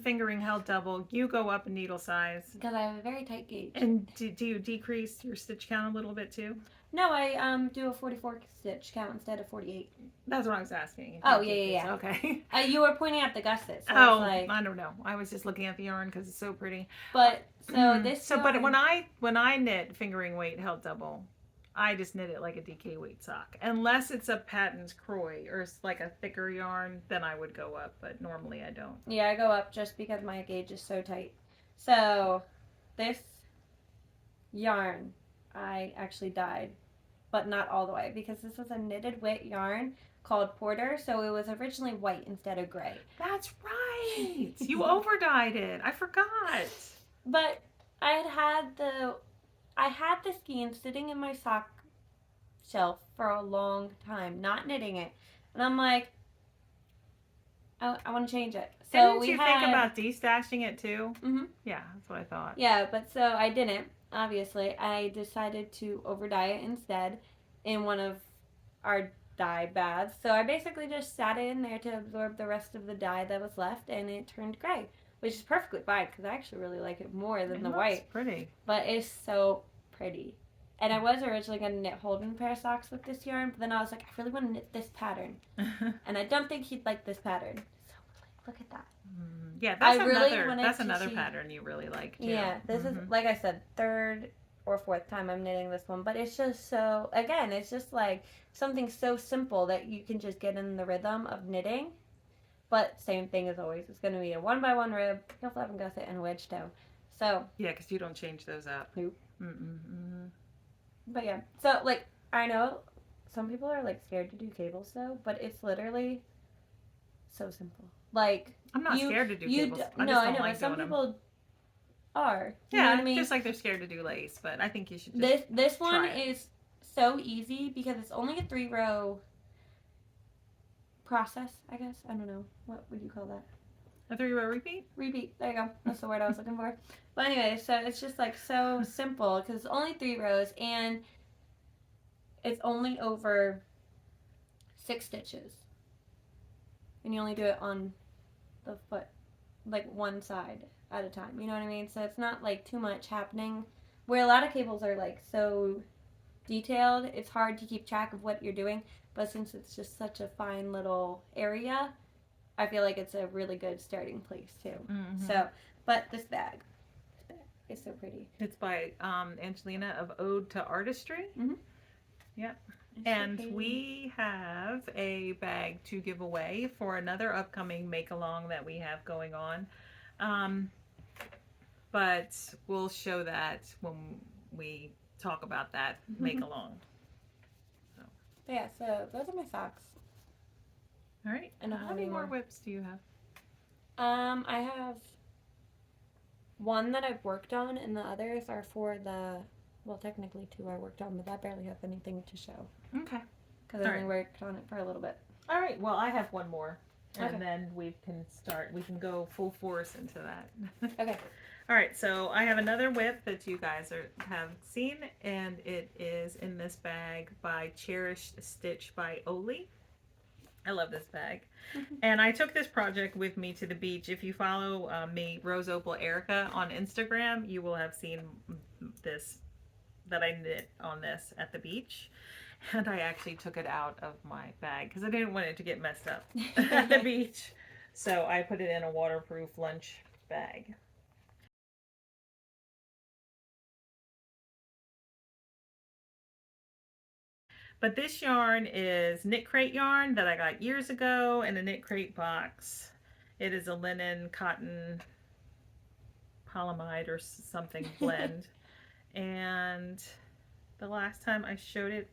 fingering held double, you go up in needle size. Because I have a very tight gauge. And do you decrease your stitch count a little bit too? No, I do a 44 stitch count instead of 48. That's what I was asking. Oh, yeah. Okay. You were pointing at the gussets. So I don't know. I was just looking at the yarn because it's so pretty. But, so this yarn... But when I knit fingering weight held double, I just knit it like a DK weight sock. Unless it's a patent Croy or it's like a thicker yarn, then I would go up. But normally I don't. Yeah, I go up just because my gauge is so tight. So, this yarn... I actually dyed, but not all the way, because this was a knitted wet yarn called Porter, so it was originally white instead of gray. That's right. You over dyed it. I forgot. But I had the skein sitting in my sock shelf for a long time, not knitting it, and I'm like, I want to change it. So Didn't you think about destashing it too? Mm-hmm. Yeah, that's what I thought. Yeah, but so I didn't. Obviously, I decided to over dye it instead in one of our dye baths. So I basically just sat it in there to absorb the rest of the dye that was left, and it turned gray, which is perfectly fine because I actually really like it more than the white. It's pretty. But it's so pretty. And I was originally going to knit Holden pair of socks with this yarn, but then I was like, I really want to knit this pattern. And I don't think he'd like this pattern. So look at that. Yeah, that's another pattern you really like too. Yeah, this is, like I said, 3rd or fourth time I'm knitting this one, but it's just so, again, it's just like something so simple that you can just get in the rhythm of knitting. But same thing as always, it's going to be a 1x1 rib, heel flap and gusset, and a wedge toe. So Yeah, because you don't change those up. nope. Mm-mm-mm. But yeah, so like I know some people are like scared to do cables though, but it's literally so simple. Like I'm not scared to do cables. I no, just I don't know, like but some doing them. people are. You know what Yeah, I mean? just like they're scared to do lace, but I think you should just This one try it. is so easy because it's only a 3-row process. I guess I don't know what would you call that. A 3-row repeat? Repeat. There you go. That's the word I was looking for. But anyway, so it's just like so simple because it's only 3 rows and it's only over 6 stitches, and you only do it on the foot, like one side at a time. You know what I mean? So it's not like too much happening. Where a lot of cables are like so detailed, it's hard to keep track of what you're doing. But since it's just such a fine little area, I feel like it's a really good starting place too. Mm-hmm. So, but this bag is so pretty. It's by Angelina of Ode to Artistry. Mm-hmm. Yep. It's And so we have a bag to give away for another upcoming make along that we have going on. But we'll show that when we talk about that make along. So. Yeah, so those are my socks. All right. And how many more whips do you have? I have one that I've worked on, and the others are for the, well, technically 2 I worked on, but I barely have anything to show. Okay. Because I only worked on it for a little bit. All right. Well, I have one more, and okay. then we can go full force into that. Okay. All right. So I have another whip that you guys have seen, and it is in this bag by Cherished Stitch by Oli. I love this bag. And I took this project with me to the beach. If you follow me, RoseOpalErica, on Instagram, you will have seen this, that I knit on this at the beach. And I actually took it out of my bag because I didn't want it to get messed up at the beach. So I put it in a waterproof lunch bag. But this yarn is Knit Crate yarn that I got years ago in a Knit Crate box. It is a linen cotton polyamide or something blend. And the last time I showed it,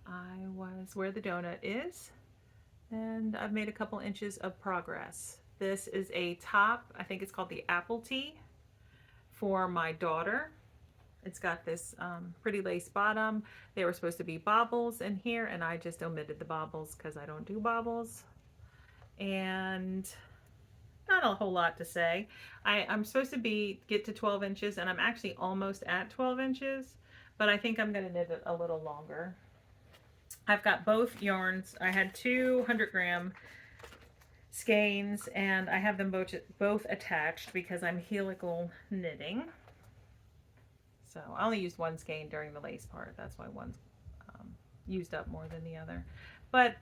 I was where the donut is. And I've made a couple inches of progress. This is a top, I think it's called the Apple Tee, for my daughter. It's got this pretty lace bottom. They were supposed to be bobbles in here, and I just omitted the bobbles because I don't do bobbles. And not a whole lot to say. I'm supposed to get to 12 inches, and I'm actually almost at 12 inches, but I think I'm going to knit it a little longer. I've got both yarns. I had 200-gram skeins, and I have them both attached because I'm helical knitting. So I only used one skein during the lace part. That's why one's used up more than the other. But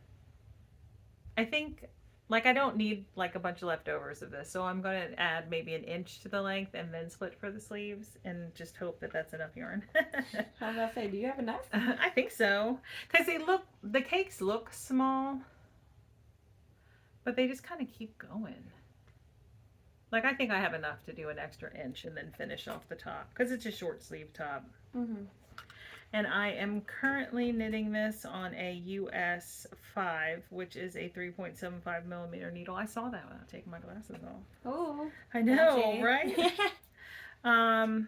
I think, like, I don't need like a bunch of leftovers of this. So I'm going to add maybe an inch to the length and then split for the sleeves and just hope that that's enough yarn. I was about to say, do you have enough? I think so. Because the cakes look small, but they just kind of keep going. Like, I think I have enough to do an extra inch and then finish off the top because it's a short sleeve top. And I am currently knitting this on a US 5, which is a 3.75 millimeter needle. I saw that without taking my glasses off. Oh, I know, okay. right? And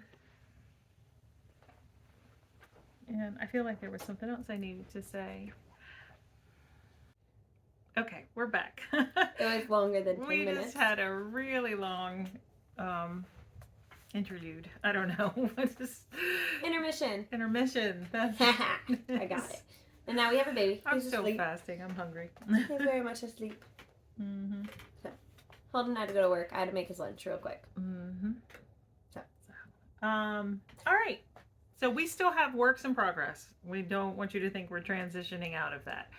I feel like there was something else I needed to say. Okay, we're back. It was longer than 10 minutes. We just had a really long interlude. I don't know. Intermission. Intermission. That's I got it. And now we have a baby. I'm He's still asleep. fasting. I'm hungry. He's very much asleep. So, Holden had to go to work. I had to make his lunch real quick. So. All right. So we still have works in progress. We don't want you to think we're transitioning out of that.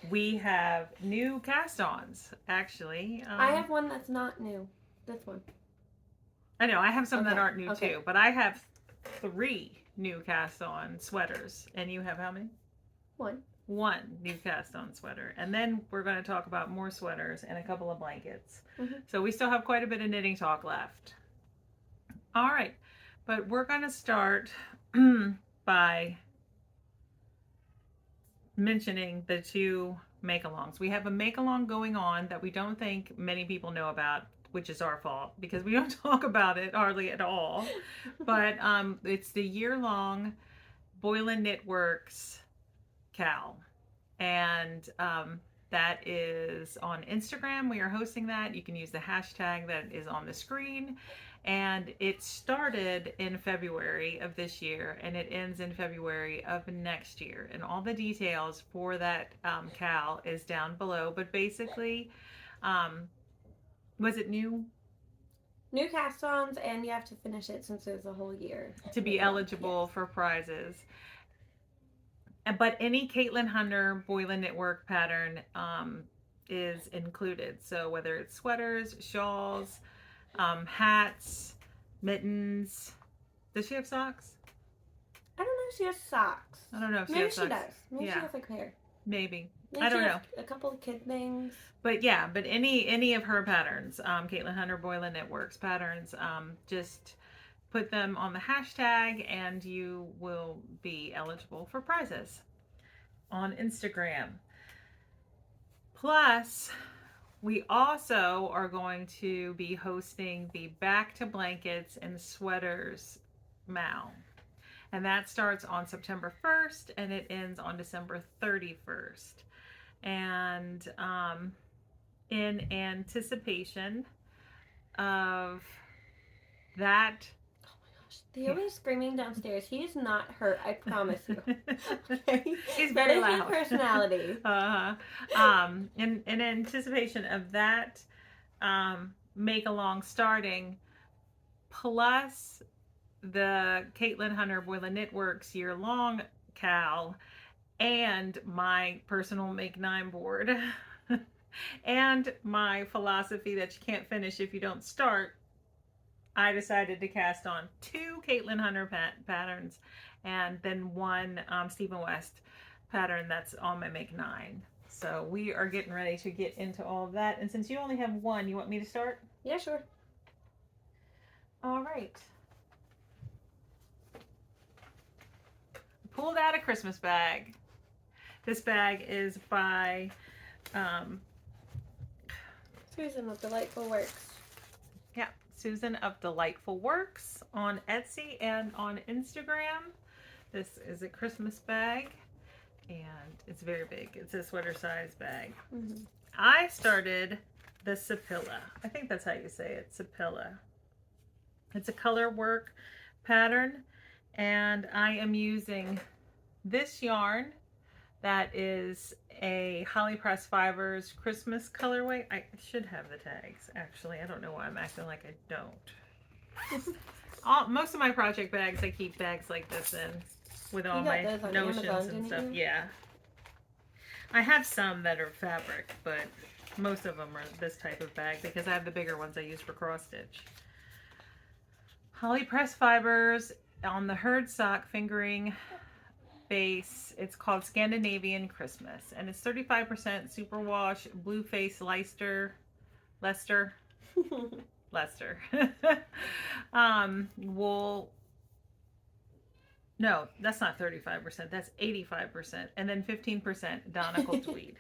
We have new cast-ons, actually. I have one that's not new. This one. I know, I have some that aren't new too, but I have 3 new cast on sweaters. And you have how many? One. 1 new cast on sweater. And then we're going to talk about more sweaters and a couple of blankets. So we still have quite a bit of knitting talk left. All right, but we're going to start by mentioning the 2 make-alongs. We have a make-along going on that we don't think many people know about, which is our fault because we don't talk about it hardly at all. But it's the year-long BOYLAND KNITWORKS Cal. And that is on Instagram. We are hosting that. You can use the hashtag that is on the screen. And it started in February of this year and it ends in February of next year. And all the details for that Cal is down below. But basically, was it new? New cast-ons, and you have to finish it since it was a whole year. To be eligible for prizes. But any Caitlin Hunter BOYLAND knitwork pattern is included. So whether it's sweaters, shawls, hats, mittens. Does she have socks? I don't know if she has socks. I don't know if she Maybe has socks. Maybe she does. Maybe she has like hair. Maybe. Maybe I don't know. A couple of kid things. But yeah, but any of her patterns, Caitlin Hunter BOYLAND knitworks patterns, just put them on the hashtag and you will be eligible for prizes on Instagram. Plus, we also are going to be hosting the Back to Blankets and Sweaters MAL. And that starts on September 1st and it ends on December 31st. And in anticipation of that. Theo is screaming downstairs. He is not hurt, I promise you. Okay? He's very loud. His personality. In anticipation of that make-along starting, plus the Caitlin Hunter BOYLAND knitworks year-long Cal, and my personal Make 9 board, and my philosophy that you can't finish if you don't start, I decided to cast on 2 Caitlin Hunter patterns and then 1 Stephen West pattern that's on my Make 9. So we are getting ready to get into all of that. And since you only have 1, you want me to start? Yeah, sure. All right. Pulled out a Christmas bag. This bag is by Susan of Delightful Works. Yeah, Susan of Delightful Works on Etsy and on Instagram. This is a Christmas bag and it's very big. It's a sweater size bag. I started the Sapilla. I think that's how you say it, Sapilla. It's a color work pattern and I am using this yarn that is a Holly Press Fibers Christmas colorway. I should have the tags, actually. I don't know why I'm acting like I don't. Most of my project bags, I keep bags like this in with all my notions and stuff. Yeah. I have some that are fabric, but most of them are this type of bag because I have the bigger ones I use for cross stitch. Holly Press Fibers on the herd sock fingering base. It's called Scandinavian Christmas and it's 35% superwash blue face Leicester wool. No, that's not 35%, that's 85%, and then 15% Donegal tweed.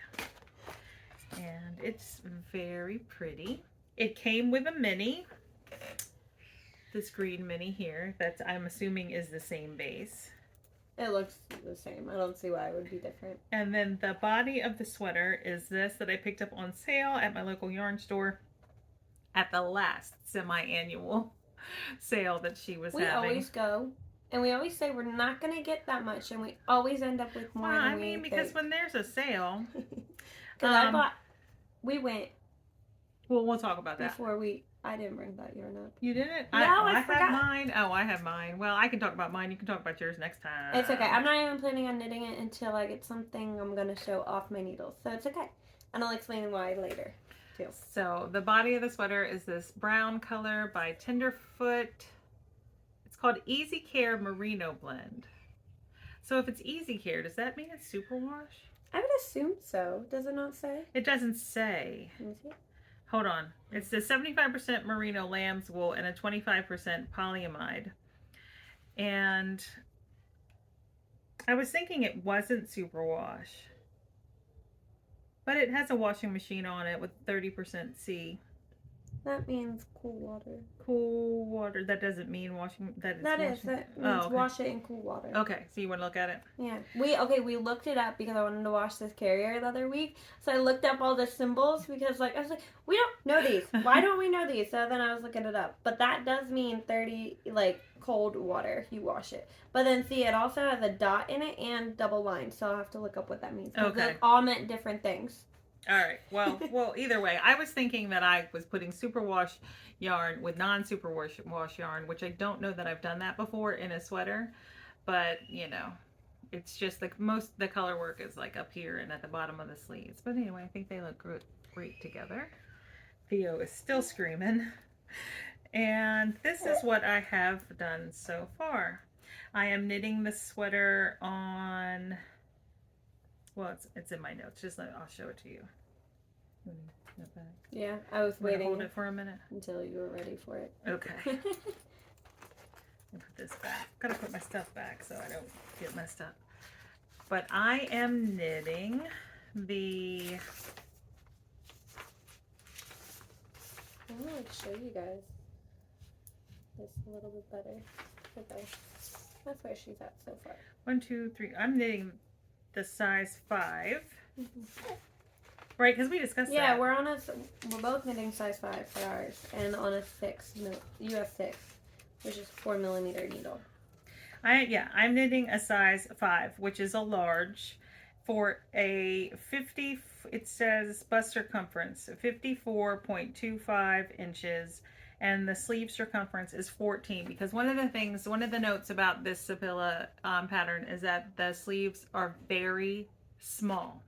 And it's very pretty. It came with a mini, this green mini here, that's I'm assuming is the same base. It looks the same. I don't see why it would be different. And then the body of the sweater is this that I picked up on sale at my local yarn store at the last semi-annual sale that she was having. We always go and we always say we're not going to get that much and we always end up with more than I mean, because when there's a sale. Because we went. Well, we'll talk about that. Before I didn't bring that yarn up. You didn't? No, I forgot. have mine. Oh, I have mine. Well, I can talk about mine. You can talk about yours next time. It's okay. I'm not even planning on knitting it until I get something I'm going to show off my needles. So it's okay. And I'll explain why later, too. So the body of the sweater is this brown color by Tenderfoot. It's called Easy Care Merino Blend. So if it's Easy Care, does that mean it's superwash? I would assume so. Does it not say? It doesn't say. Let me see. Hold on. It's the 75% merino lamb's wool and a 25% polyamide. And I was thinking it wasn't superwash. But it has a washing machine on it with 30% C. That means cool water. Cool water. That doesn't mean washing. That means wash it in cool water. Okay, so you want to look at it? Yeah. We looked it up because I wanted to wash this carrier the other week. So I looked up all the symbols because I was like, we don't know these. Why don't we know these? So then I was looking it up. But that does mean 30 cold water. You wash it. But then see, it also has a dot in it and double lines. So I'll have to look up what that means. Okay. They all meant different things. All right. Well, either way, I was thinking that I was putting superwash yarn with non-superwash yarn, which I don't know that I've done that before in a sweater, but it's just the color work is up here and at the bottom of the sleeves. But anyway, I think they look great together. Theo is still screaming. And this is what I have done so far. I am knitting the sweater on, well, it's in my notes. I'll show it to you. Yeah, I was waiting. Hold it for a minute until you were ready for it. Okay. Let me put this back. Gotta put my stuff back so I don't get messed up. But I am knitting the. I want to show you guys this a little bit better. Okay, that's where she's at so far. 1, 2, 3. I'm knitting the size 5. Right, because we discussed that. Yeah, we're both knitting size 5 for ours, and on a 6, US 6, which is 4mm needle. I'm knitting a size 5, which is a large, for a 50. It says bust circumference 54.25 inches, and the sleeve circumference is 14. Because one of the notes about this Sapilla pattern is that the sleeves are very small.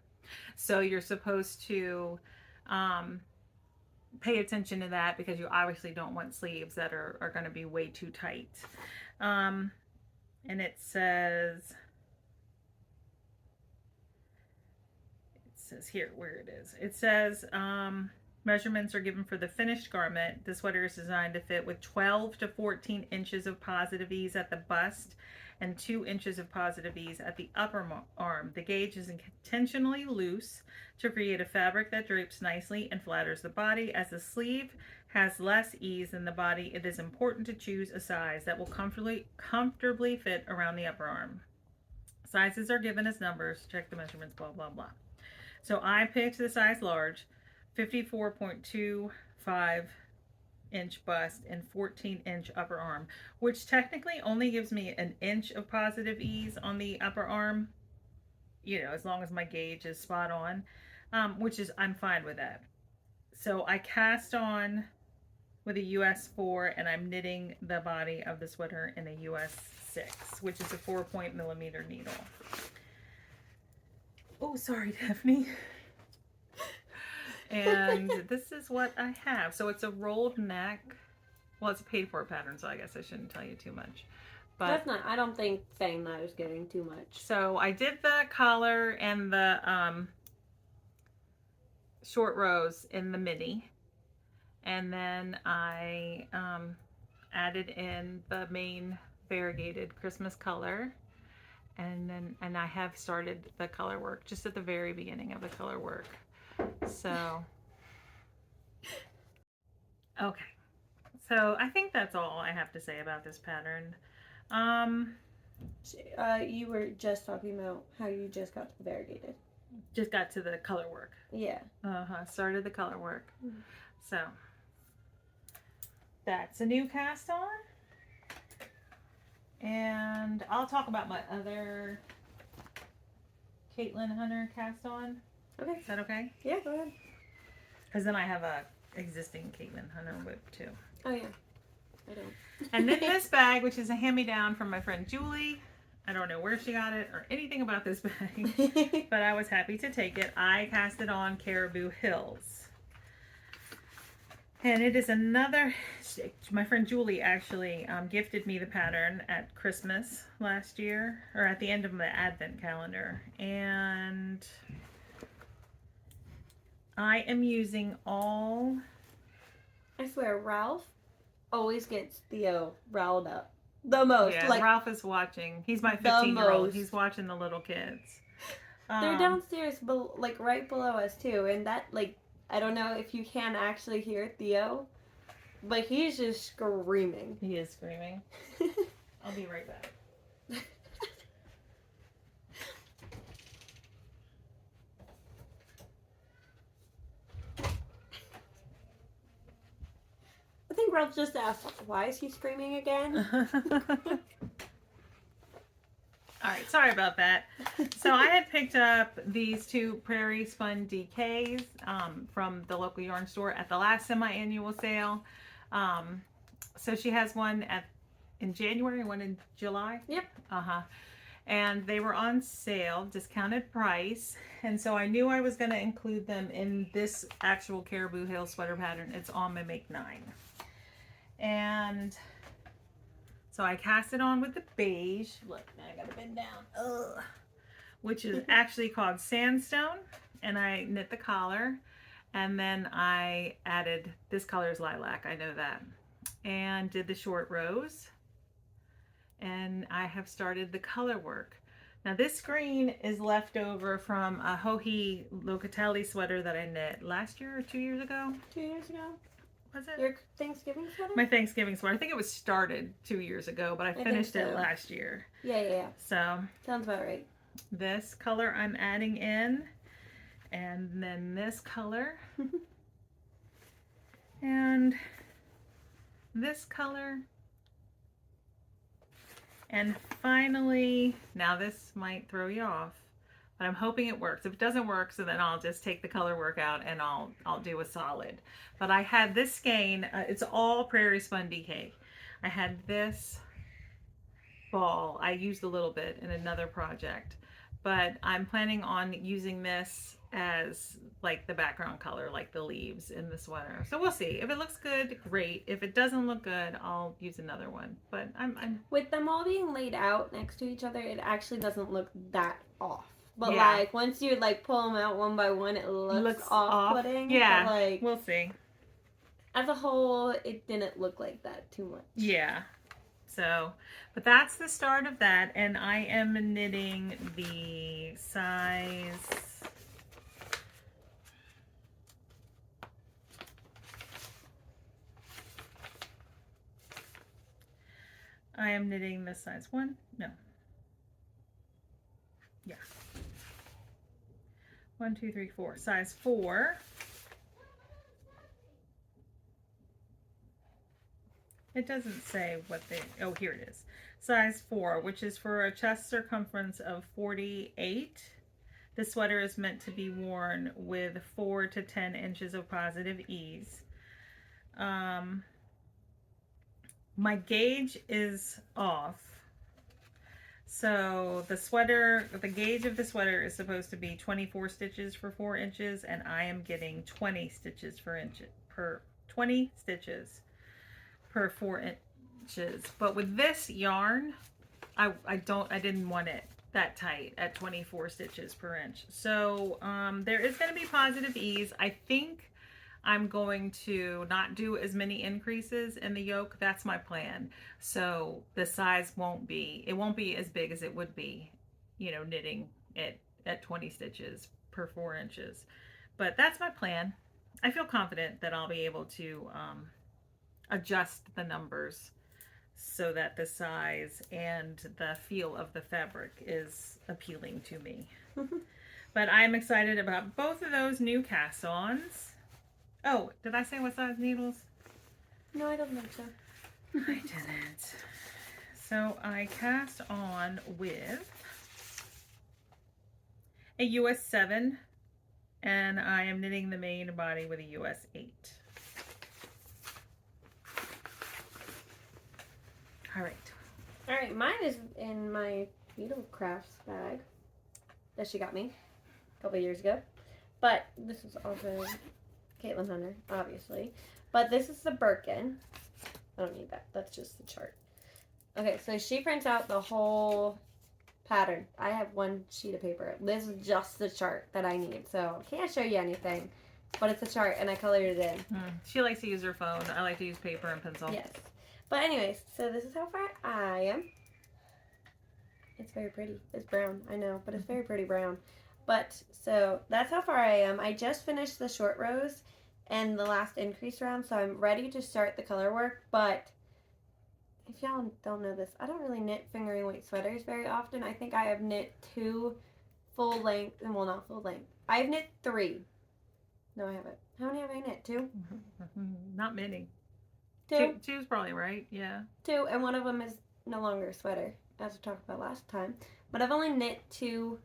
So you're supposed to pay attention to that because you obviously don't want sleeves that are going to be way too tight. And it says here where it is. It says measurements are given for the finished garment. The sweater is designed to fit with 12 to 14 inches of positive ease at the bust and 2 inches of positive ease at the upper arm. The gauge is intentionally loose to create a fabric that drapes nicely and flatters the body. As the sleeve has less ease than the body, it is important to choose a size that will comfortably fit around the upper arm. Sizes are given as numbers. Check the measurements, blah, blah, blah. So I picked the size large, 54.25 inch bust and 14-inch upper arm, which technically only gives me an inch of positive ease on the upper arm, as long as my gauge is spot on, I'm fine with that. So I cast on with a US 4, and I'm knitting the body of the sweater in a US 6, which is a 4mm needle. Oh, sorry, Daphne. And this is what I have. So it's a rolled neck. Well, it's a paid for pattern, so I guess I shouldn't tell you too much. But that's not, I don't think saying that is getting too much. So I did the collar and the short rows in the midi. And then I added in the main variegated Christmas color. And I have started the color work just at the very beginning of the color work. So, okay. So I think that's all I have to say about this pattern. You were just talking about how you just got to the variegated. Just got to the color work. Yeah. Started the color work. Mm-hmm. So that's a new cast on. And I'll talk about my other Caitlin Hunter cast on. Okay. Is that okay? Yeah, go ahead. Because then I have a existing Caitlin Hunter whip too. Oh yeah. I don't. And then this bag, which is a hand-me-down from my friend Julie. I don't know where she got it or anything about this bag, but I was happy to take it. I cast it on Caribou Hills. And it is another, my friend Julie actually gifted me the pattern at Christmas last year, or at the end of the Advent calendar. And I am using all... I swear, Ralph always gets Theo riled up. The most. Yeah, like, Ralph is watching. He's my the 15-year-old. most. He's watching the little kids. They're downstairs, like right below us too, and that like I don't know if you can actually hear Theo, but he's just screaming. He is screaming. I'll be right back. I think Ralph just asked, why is he screaming again? All right, sorry about that. So I had picked up these two Prairie Spun DKs from the local yarn store at the last semi-annual sale. So she has one in January, one in July. Yep. And they were on sale, discounted price. And so I knew I was going to include them in this actual Caribou Hill sweater pattern. It's on my Make 9. And so I cast it on with the beige. Look, now I gotta bend down. Ugh. Which is actually called Sandstone. And I knit the collar. And then I added, this color is lilac, I know that. And did the short rows. And I have started the color work. Now this green is left over from a Joji Locatelli sweater that I knit last year or 2 years ago. 2 years ago? Was it? Your Thanksgiving sweater? My Thanksgiving sweater. I think it was started 2 years ago, but I finished it last year. Yeah. So sounds about right. This color I'm adding in, and then this color, and this color, and finally, now this might throw you off, but I'm hoping it works. If it doesn't work, so then I'll just take the color work out and I'll do a solid. But I had this skein, it's all Prairie Spun DK. I had this ball, I used a little bit in another project, but I'm planning on using this as like the background color, like the leaves in the sweater. So we'll see. If it looks good, great. If it doesn't look good, I'll use another one. But I'm with them all being laid out next to each other, it actually doesn't look that off. But yeah. like once you like pull them out one by one, it looks off-putting. Yeah, but, like, we'll see. As a whole, it didn't look like that too much. Yeah. So, but that's the start of that, and I am knitting the size. I am knitting the size 1. No. Yeah. 1, 2, 3, 4. Size 4. It doesn't say what they, oh, here it is. Size 4, which is for a chest circumference of 48. The sweater is meant to be worn with 4 to 10 inches of positive ease. My gauge is off. So the sweater, the gauge of the sweater is supposed to be 24 stitches for 4 inches, and I am getting 20 stitches per 4 inches. But with this yarn, I didn't want it that tight at 24 stitches per inch. So there is going to be positive ease. I think I'm going to not do as many increases in the yoke. That's my plan. So the size won't be as big as it would be, you know, knitting it at 20 stitches per 4 inches. But that's my plan. I feel confident that I'll be able to adjust the numbers so that the size and the feel of the fabric is appealing to me. But I'm excited about both of those new cast-ons. Oh, did I say what size needles? No, I don't think so. I didn't. So I cast on with a US 7, and I am knitting the main body with a US 8. All right, mine is in my Needle Crafts bag that she got me a couple years ago. But this is also Caitlin Hunter, obviously. But this is the Birkin. I don't need that. That's just the chart. Okay, so she prints out the whole pattern. I have one sheet of paper. This is just the chart that I need. So I can't show you anything. But it's a chart and I colored it in. She likes to use her phone. I like to use paper and pencil. Yes. But anyways, so this is how far I am. It's very pretty. It's brown, I know, but it's very pretty brown. But so that's how far I am. I just finished the short rows and the last increase round, so I'm ready to start the color work. But if y'all don't know this, I don't really knit fingering weight sweaters very often. I think I have knit 2 full length, and well, not full length. I've knit 3. No, I haven't. How many have I knit? 2? Not many. 2? Two's probably right, yeah. 2, and one of them is no longer a sweater, as we talked about last time. But I've only knit 2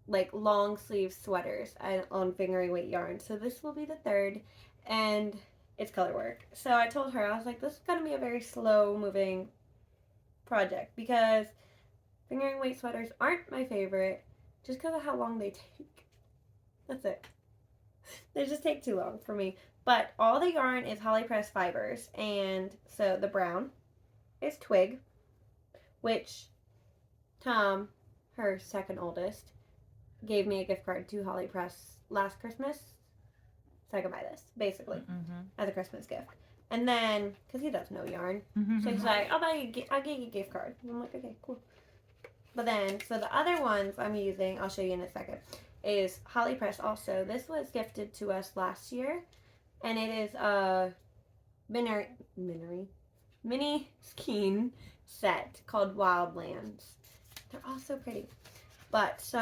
like long sleeve sweaters on fingering weight yarn. So this will be the 3rd, and it's color work. So I told her, I was like, this is going to be a very slow moving project because fingering weight sweaters aren't my favorite just because of how long they take. That's it. They just take too long for me. But all the yarn is Holly Press fibers, and so the brown is twig, which Tom, her second oldest, gave me a gift card to Holly Press last Christmas, so I could buy this basically as a Christmas gift. And then, because he does know yarn, so he's like, I'll get you a gift card. And I'm like, okay, cool. But then, so the other ones I'm using, I'll show you in a second, is Holly Press also. This was gifted to us last year, and it is a mini skein set called Wildlands. They're all so pretty. But, so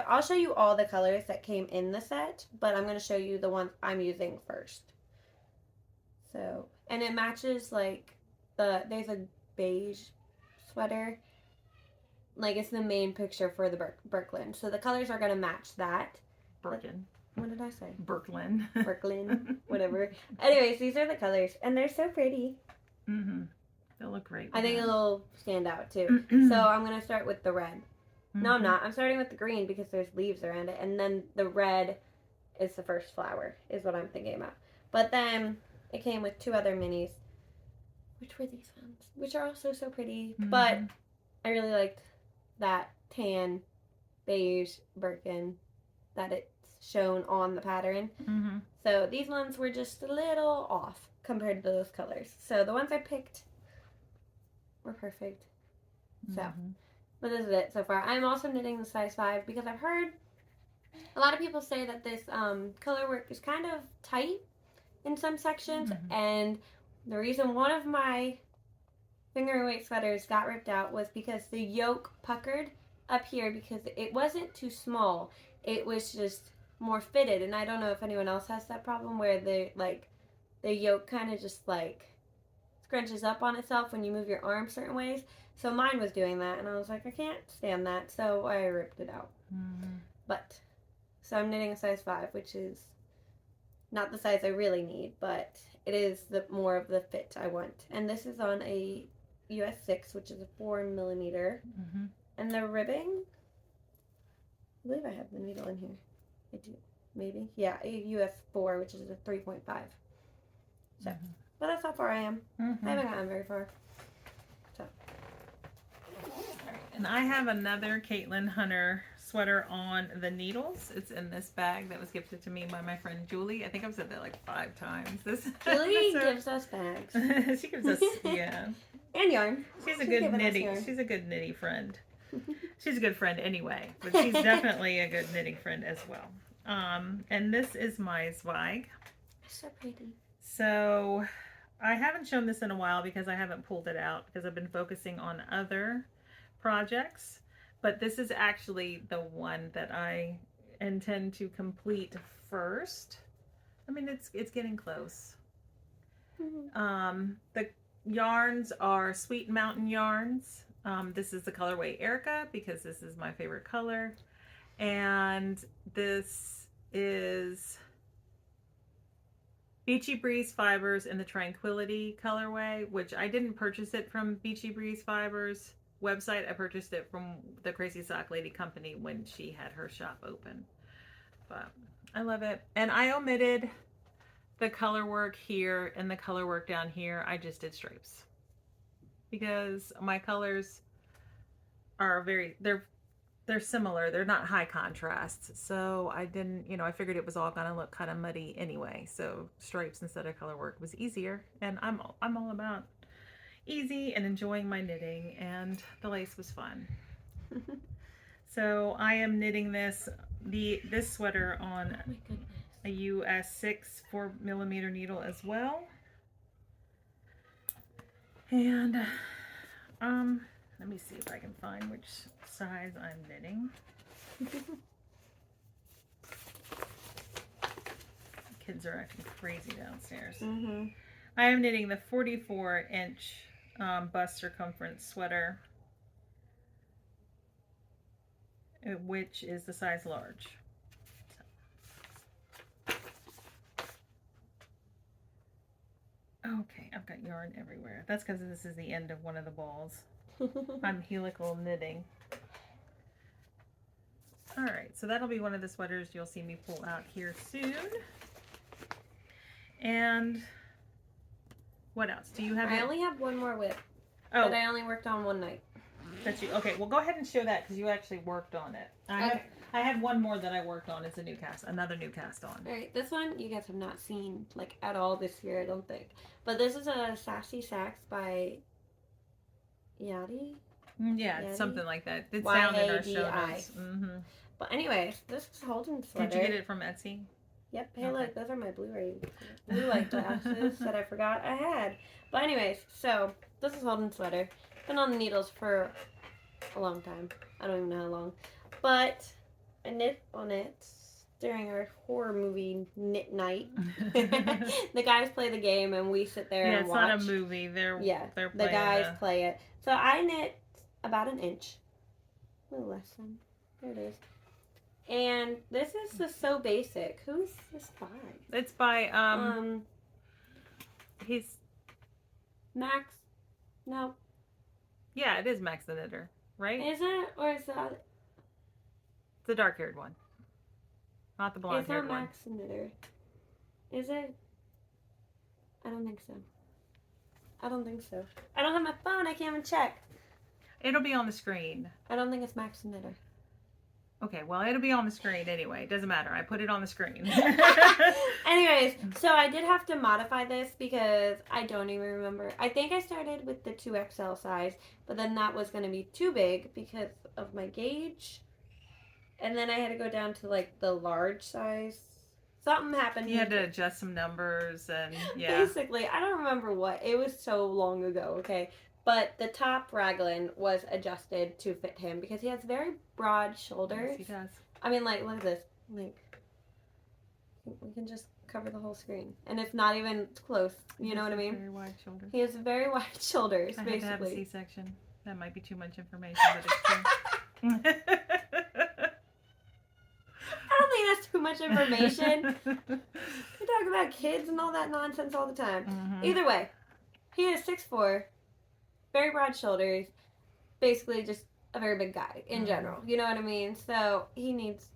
I'll show you all the colors that came in the set, but I'm going to show you the ones I'm using first. So, and it matches, like, there's a beige sweater. Like, it's the main picture for the Birkeland. So the colors are going to match that. Birkin. What did I say? Birkeland. Birkeland, whatever. Anyways, these are the colors, and they're so pretty. They'll look great. I think it'll stand out, too. So I'm going to start with the red. No, I'm not. I'm starting with the green because there's leaves around it, and then the red is the first flower, is what I'm thinking about. But then it came with 2 other minis, which were these ones, which are also so pretty. But I really liked that tan beige Birkin that it's shown on the pattern. So these ones were just a little off compared to those colors. So the ones I picked were perfect. So, but this is it so far. I'm also knitting the size 5 because I've heard a lot of people say that this color work is kind of tight in some sections, and the reason one of my fingering weight sweaters got ripped out was because the yoke puckered up here because it wasn't too small. It was just more fitted, and I don't know if anyone else has that problem where the yoke kind of just like scrunches up on itself when you move your arm certain ways. So mine was doing that, and I was like, I can't stand that, so I ripped it out. But, so I'm knitting a size 5, which is not the size I really need, but it is more of the fit I want. And this is on a US 6, which is a 4mm. And the ribbing, I believe I have the needle in here. I do, maybe. Yeah, a US 4, which is a 3.5. So, but that's how far I am. I haven't gotten very far. So. And I have another Caitlin Hunter sweater on the needles. It's in this bag that was gifted to me by my friend Julie. I think I've said that like 5 times. Julie gives us bags. She gives us, yeah. And yarn. She's a good knitty friend. She's a good friend anyway, but she's definitely a good knitting friend as well. And this is my Zweig. So pretty. So I haven't shown this in a while because I haven't pulled it out because I've been focusing on other projects, but this is actually the one that I intend to complete first. I mean, it's getting close. The yarns are Sweet Mountain yarns. This is the colorway Erica because this is my favorite color, and this is Beachy Breeze Fibers in the Tranquility colorway, which I didn't purchase it from Beachy Breeze Fibers website. I purchased it from the Crazy Sock Lady company when she had her shop open. But I love it. And I omitted the color work here and the color work down here, I just did stripes. Because my colors are they're similar. They're not high contrast. So I didn't, I figured it was all gonna look kind of muddy anyway. So stripes instead of color work was easier. And I'm all about easy and enjoying my knitting, and the lace was fun. So I am knitting this sweater on Oh my goodness. a US 6 4mm needle as well. And let me see if I can find which size I'm knitting. Kids are acting crazy downstairs. I am knitting the 44-inch bust circumference sweater, which is the size large. Okay, I've got yarn everywhere. That's because this is the end of one of the balls. I'm helical knitting. Alright, so that'll be one of the sweaters you'll see me pull out here soon. And what else? Do you have I only have one more whip Oh, that I only worked on one night. that's you. Okay, well go ahead and show that because you actually worked on it. I have one more that I worked on. It's another new cast on. Alright, this one you guys have not seen like at all this year, I don't think. But this is a Sassy Sacks by Yadi. Yeah, Yadi? something like that. It's down in our show Y-A-D-I. notes. But anyways, this is Holden's sweater. Did you get it from Etsy? Yep. Hey, Okay. look, those are my blue light glasses that I forgot I had. But anyways, so this is Holden's sweater. Been on the needles for a long time. I don't even know how long. But I knit on it during our horror movie knit night. The guys play the game and we sit there and watch. Yeah, it's not a movie. They're the playing guys play it. So I knit about an inch. A little less than. There it is. And this is just so basic. Who's this by? It's by he's Max. No. Yeah, it is Max the Knitter, right? Is it? Or is that? The dark-haired one, not the It's not blonde-haired one. Max the Knitter. Is it? I don't think so. I don't think so. I don't have my phone. I can't even check. It'll be on the screen. I don't think it's Max the Knitter. Okay, well, it'll be on the screen anyway. It doesn't matter. I put it on the screen. Anyways, so I did have to modify this because I don't even remember. I think I started with the 2XL size, but then that was going to be too big because of my gauge. And then I had to go down to like the large size. Something happened. You had to adjust some numbers and yeah. Basically, I don't remember what. It was so long ago, okay? But the top raglan was adjusted to fit him because he has very broad shoulders. Yes, he does. I mean, like, look at this. Like, we can just cover the whole screen. And it's not even close. You know what I mean? Very wide shoulders. He has very wide shoulders, I basically. had to have a C-section. That might be too much information, but it's true. I don't think that's too much information. We talk about kids and all that nonsense all the time. Mm-hmm. Either way, he is 6'4", very broad shoulders, basically just a very big guy in general. You know what I mean? So he needs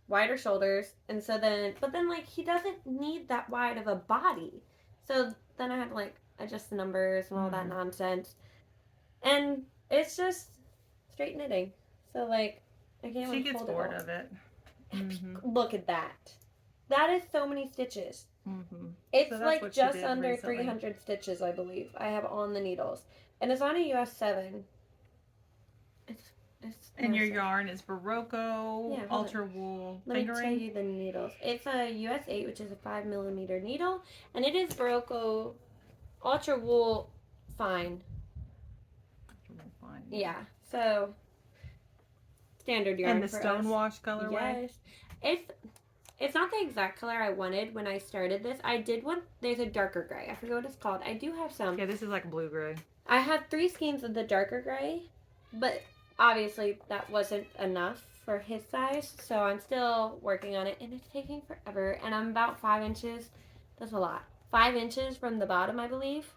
wider shoulders, and so then, but then like he doesn't need that wide of a body. So then I had to like adjust the numbers and all that nonsense, and it's just straight knitting. So like I can't. She like, gets hold bored it all. of it. Look at that. That is so many stitches. Mm-hmm. It's So that's like what she just did under recently. 300 stitches, I believe. I have on the needles, and it's on a US 7. It's And your massive. yarn is Barocco, Yeah, hold Ultra Wool Let me tell fingering. you the needles. It's a US 8, which is a 5mm needle, and it is Barocco Ultra Wool Fine. Fine. Yeah, so standard yarn. And the for stone us. wash colorway. Yes, it's not the exact color I wanted when I started this. I did want. There's a darker gray. I forget what it's called. I do have some. Yeah, this is like blue gray. I had 3 skeins of the darker gray, but obviously that wasn't enough for his size, so I'm still working on it, and it's taking forever, and I'm about 5 inches. That's a lot. 5 inches from the bottom, I believe,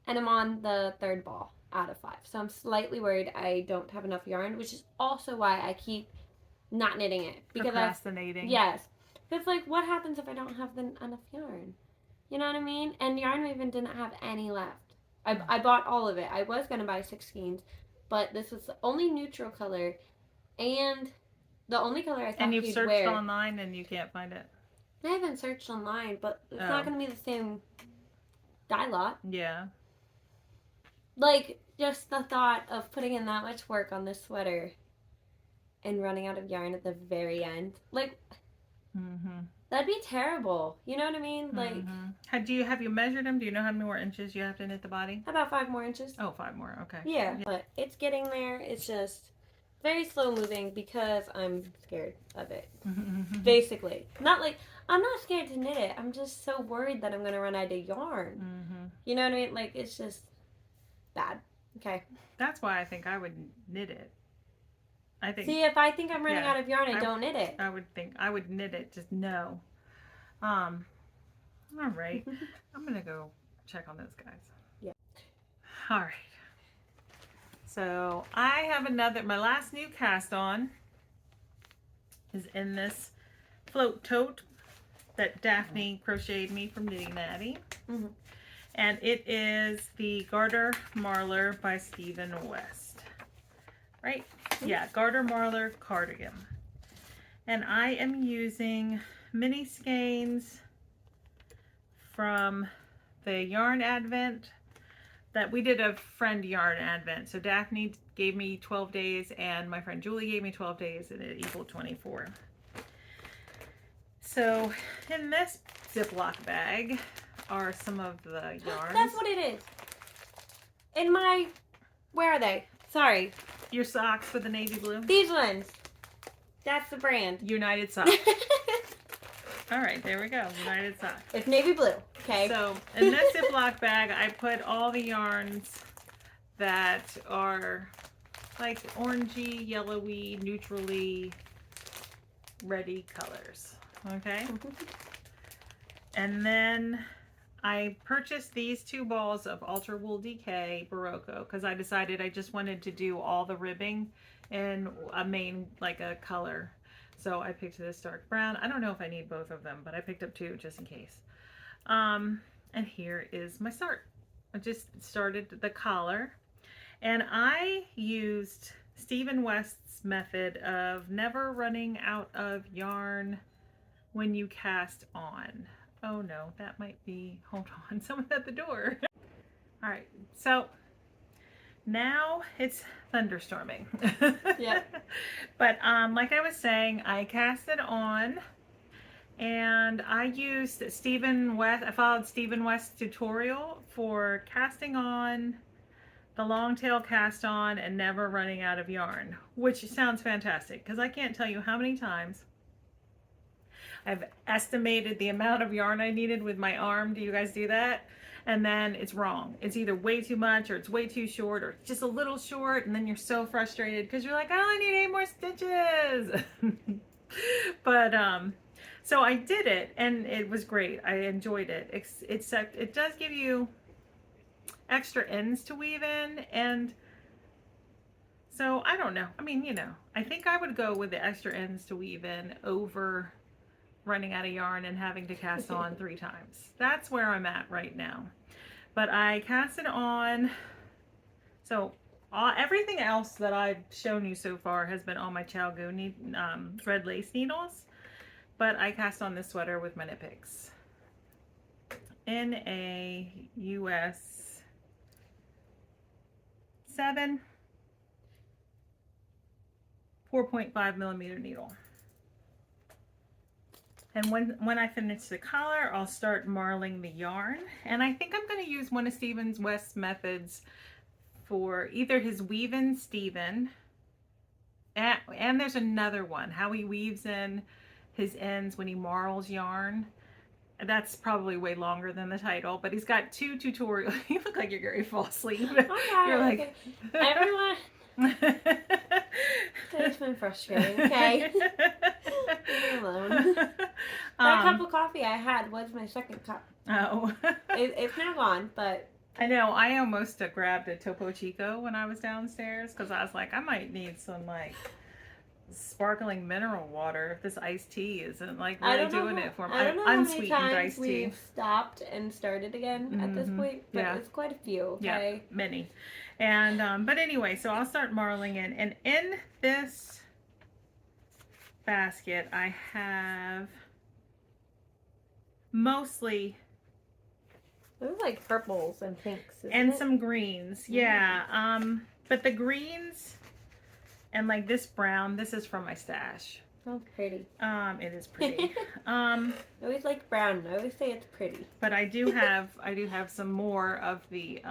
and I'm on the 3rd ball out of 5, so I'm slightly worried I don't have enough yarn, which is also why I keep not knitting it. Procrastinating. Yes, Because, like, what happens if I don't have enough yarn? You know what I mean? And Yarn Raven didn't have any left. I bought all of it. I was going to buy 6 skeins, but this was the only neutral color and the only color I thought And you've he'd searched wear. online and you can't find it? I haven't searched online, but it's not going to be the same dye lot. Yeah. Like, just the thought of putting in that much work on this sweater and running out of yarn at the very end. Like, that'd be terrible. You know what I mean? Like, have you measured them? Do you know how many more inches you have to knit the body? About 5 more inches. Oh, 5 more. Okay. Yeah, but it's getting there. It's just very slow moving because I'm scared of it. Basically. Not like, I'm not scared to knit it. I'm just so worried that I'm going to run out of yarn. You know what I mean? Like, it's just bad. Okay. That's why I think I would knit it. I think. See, if I think I'm running out of yarn, I don't knit it. I would knit it. Just no. All right. I'm going to go check on those guys. Yeah. All right. So I have my last new cast on is in this float tote that Daphne crocheted me from Knitting Natty. And it is the Garter Marlar by Stephen West. Right? Yeah, Garter Marlar cardigan. And I am using mini skeins from the Yarn Advent that we did, a friend Yarn Advent. So Daphne gave me 12 days and my friend Julie gave me 12 days and it equaled 24. So in this Ziploc bag are some of the yarns. That's what it is. In my, where are they? Sorry. Your socks with the navy blue? These ones. That's the brand. United Socks. All right, there we go. United Socks. It's navy blue. Okay. So in this Ziploc bag, I put all the yarns that are like orangey, yellowy, neutrally ready colors. Okay. And then I purchased these 2 balls of Ultra Wool DK Barocco because I decided I just wanted to do all the ribbing in a main, like a color. So I picked this dark brown. I don't know if I need both of them, but I picked up 2 just in case. And here is my start. I just started the collar and I used Stephen West's method of never running out of yarn when you cast on. Oh no, that might be, hold on, someone's at the door. All right, so now it's thunderstorming. Yeah. But like I was saying, I cast it on and I used Stephen West. I followed Stephen West's tutorial for casting on, the long tail cast on, and never running out of yarn, which sounds fantastic because I can't tell you how many times I've estimated the amount of yarn I needed with my arm. Do you guys do that? And then it's wrong. It's either way too much or it's way too short or just a little short, and then you're so frustrated because you're like, I only need 8 more stitches. But so I did it and it was great. I enjoyed it. Except it does give you extra ends to weave in, and so I don't know. I mean, you know, I think I would go with the extra ends to weave in over running out of yarn and having to cast on 3 times. That's where I'm at right now. But I cast it on. So everything else that I've shown you so far has been on my Chalgo thread lace needles. But I cast on this sweater with my knit picks in a US 7 4.5 millimeter needle. And when I finish the collar, I'll start marling the yarn. And I think I'm going to use one of Stephen West's methods for either his Weave In Stephen, and there's another one, how he weaves in his ends when he marls yarn. That's probably way longer than the title, but he's got 2 tutorials. You look like you're going to fall asleep. Okay, You're like... okay. Everyone... It's been frustrating, okay? Leave me alone. That cup of coffee I had was my second cup. Oh. It's now gone, but... I know, I almost grabbed a Topo Chico when I was downstairs because I was like, I might need some, like, sparkling mineral water if this iced tea isn't like I really don't know. doing it for me. I don't know how many Unsweetened times iced tea. we've stopped and started again at this point, but Yeah. it's quite a few. Yeah, Okay. many. And but anyway, so I'll start marling in, and in this basket I have mostly Those are like purples and pinks, and it? some greens. Yeah. But the greens and like this brown, this is from my stash. Oh, pretty. It is pretty. I always like brown. I always say it's pretty. But I do have some more of the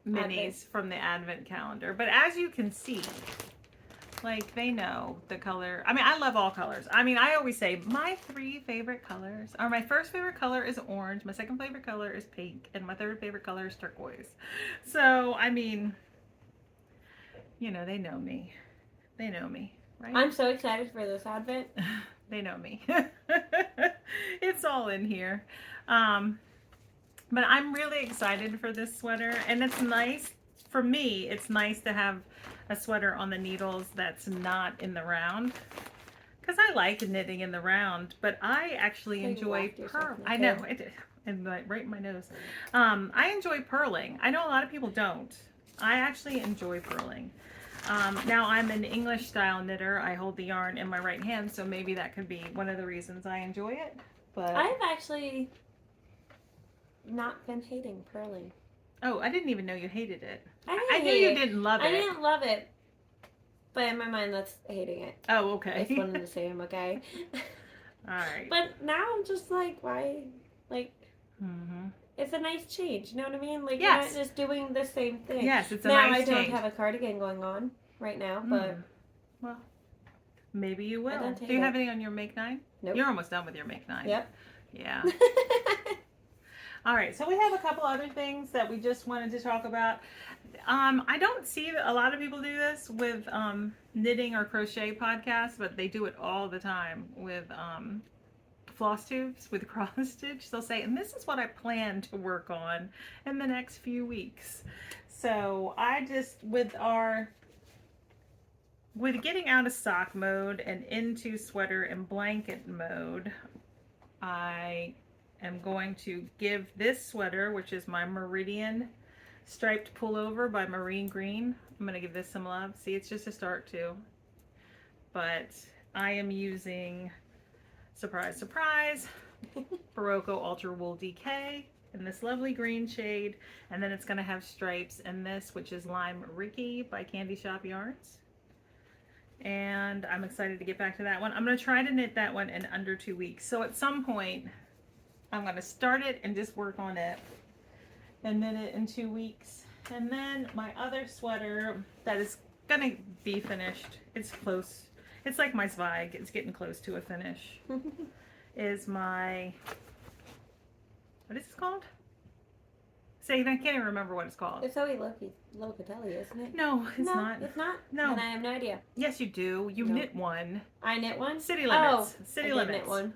minis from the advent calendar. But as you can see, like they know the color. I mean, I love all colors. I mean, I always say my 3 favorite colors are, my first favorite color is orange, my second favorite color is pink, and my third favorite color is turquoise. So, I mean, you know, they know me. They know me, right? I'm so excited for this advent. They know me. It's all in here. But I'm really excited for this sweater, and it's nice for me. It's nice to have a sweater on the needles that's not in the round, because I like knitting in the round, but I actually enjoy purl. I know it, and right in my nose. I enjoy purling. I know a lot of people don't. I actually enjoy purling. Now I'm an English style knitter. I hold the yarn in my right hand, so maybe that could be one of the reasons I enjoy it. But I've actually not been hating purling. Oh, I didn't even know you hated it. I knew you didn't love it. I didn't love it, but in my mind, that's hating it. Oh, okay. It's one and the same, okay? All right. But now I'm just like, why? Like, it's a nice change. You know what I mean? Like, yes. you're not just doing the same thing. Yes, it's a now, nice change. Now, I don't have a cardigan going on right now, but... Well, maybe you will. Do you have any on your Make 9? Nope. You're almost done with your Make 9. Yep. Yeah. All right, so we have a couple other things that we just wanted to talk about. I don't see a lot of people do this with knitting or crochet podcasts, but they do it all the time with floss tubes with cross stitch. They'll say, and this is what I plan to work on in the next few weeks. So I just, with getting out of sock mode and into sweater and blanket mode, I am going to give this sweater, which is my Meridian striped pullover by Marine Green, I'm going to give this some love. See, it's just a start too. But I am using, surprise, surprise, Barocco Ultra Wool DK in this lovely green shade. And then it's going to have stripes in this, which is Lime Ricky by Candy Shop Yarns. And I'm excited to get back to that one. I'm going to try to knit that one in under 2 weeks. So at some point, I'm going to start it and just work on it and knit it in 2 weeks. And then my other sweater that is going to be finished, it's close. It's like my Zweig. It's getting close to a finish. Is my, what is this called? Say, I can't even remember what it's called. It's Zoe Locatelli, isn't it? No, it's not. It's not? No. And I have no idea. Yes, you do. You knit one. I knit one? City Limits. Oh, City I Limits. did knit one.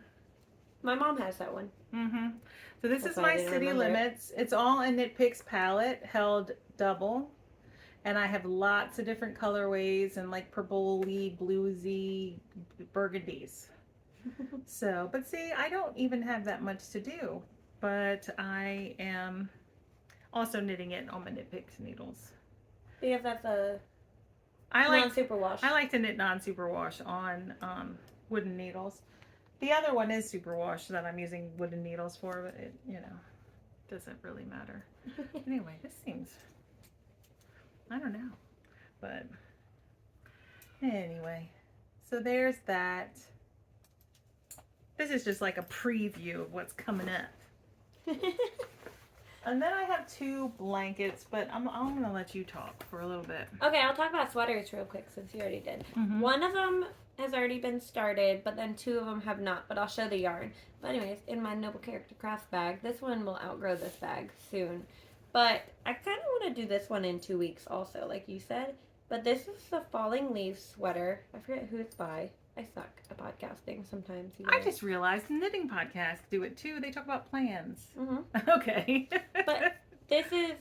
My mom has that one. So this That's is why I my didn't City remember it. Limits. It's all a Knit Picks palette, held double. And I have lots of different colorways and like purpley, bluesy, burgundies. So, but see, I don't even have that much to do. But I am also knitting it on my Knit Picks needles. Because that's a like non-superwash. I like to knit non-superwash on wooden needles. The other one is superwash that I'm using wooden needles for, but it, you know, doesn't really matter. Anyway, this seems, I don't know, but anyway, so there's that. This is just like a preview of what's coming up. And then I have 2 blankets, but I'm going to let you talk for a little bit. Okay, I'll talk about sweaters real quick since you already did. One of them has already been started, but then 2 of them have not, but I'll show the yarn. But anyways, in my Noble Character Crafts bag, this one will outgrow this bag soon. But I kind of want to do this one in 2 weeks also, like you said. But this is the Falling Leaves sweater. I forget who it's by. I suck at podcasting sometimes. I just realized knitting podcasts do it too. They talk about plans. Okay. But this is,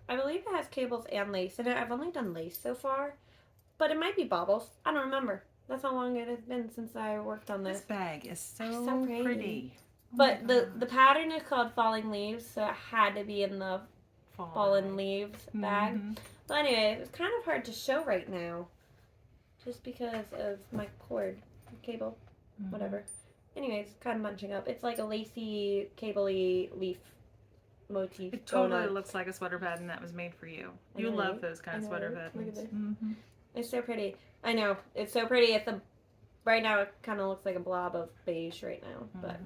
I believe it has cables and lace in it. I've only done lace so far. but it might be baubles. I don't remember. That's how long it has been since I worked on This this. bag is so, So pretty. pretty. Oh But my the pattern is called Falling Leaves, so it had to be in the Fallen Leaves bag. Mm-hmm. But anyway, it's kind of hard to show right now, just because of my cord, cable, whatever. Anyways, it's kind of bunching up. It's like a lacy, cabley leaf motif. It totally looks like a sweater pattern that was made for you. You love those kind of sweater patterns. Look at this. Mm-hmm. It's so pretty. I know. It's so pretty. Right now it kind of looks like a blob of beige right now, but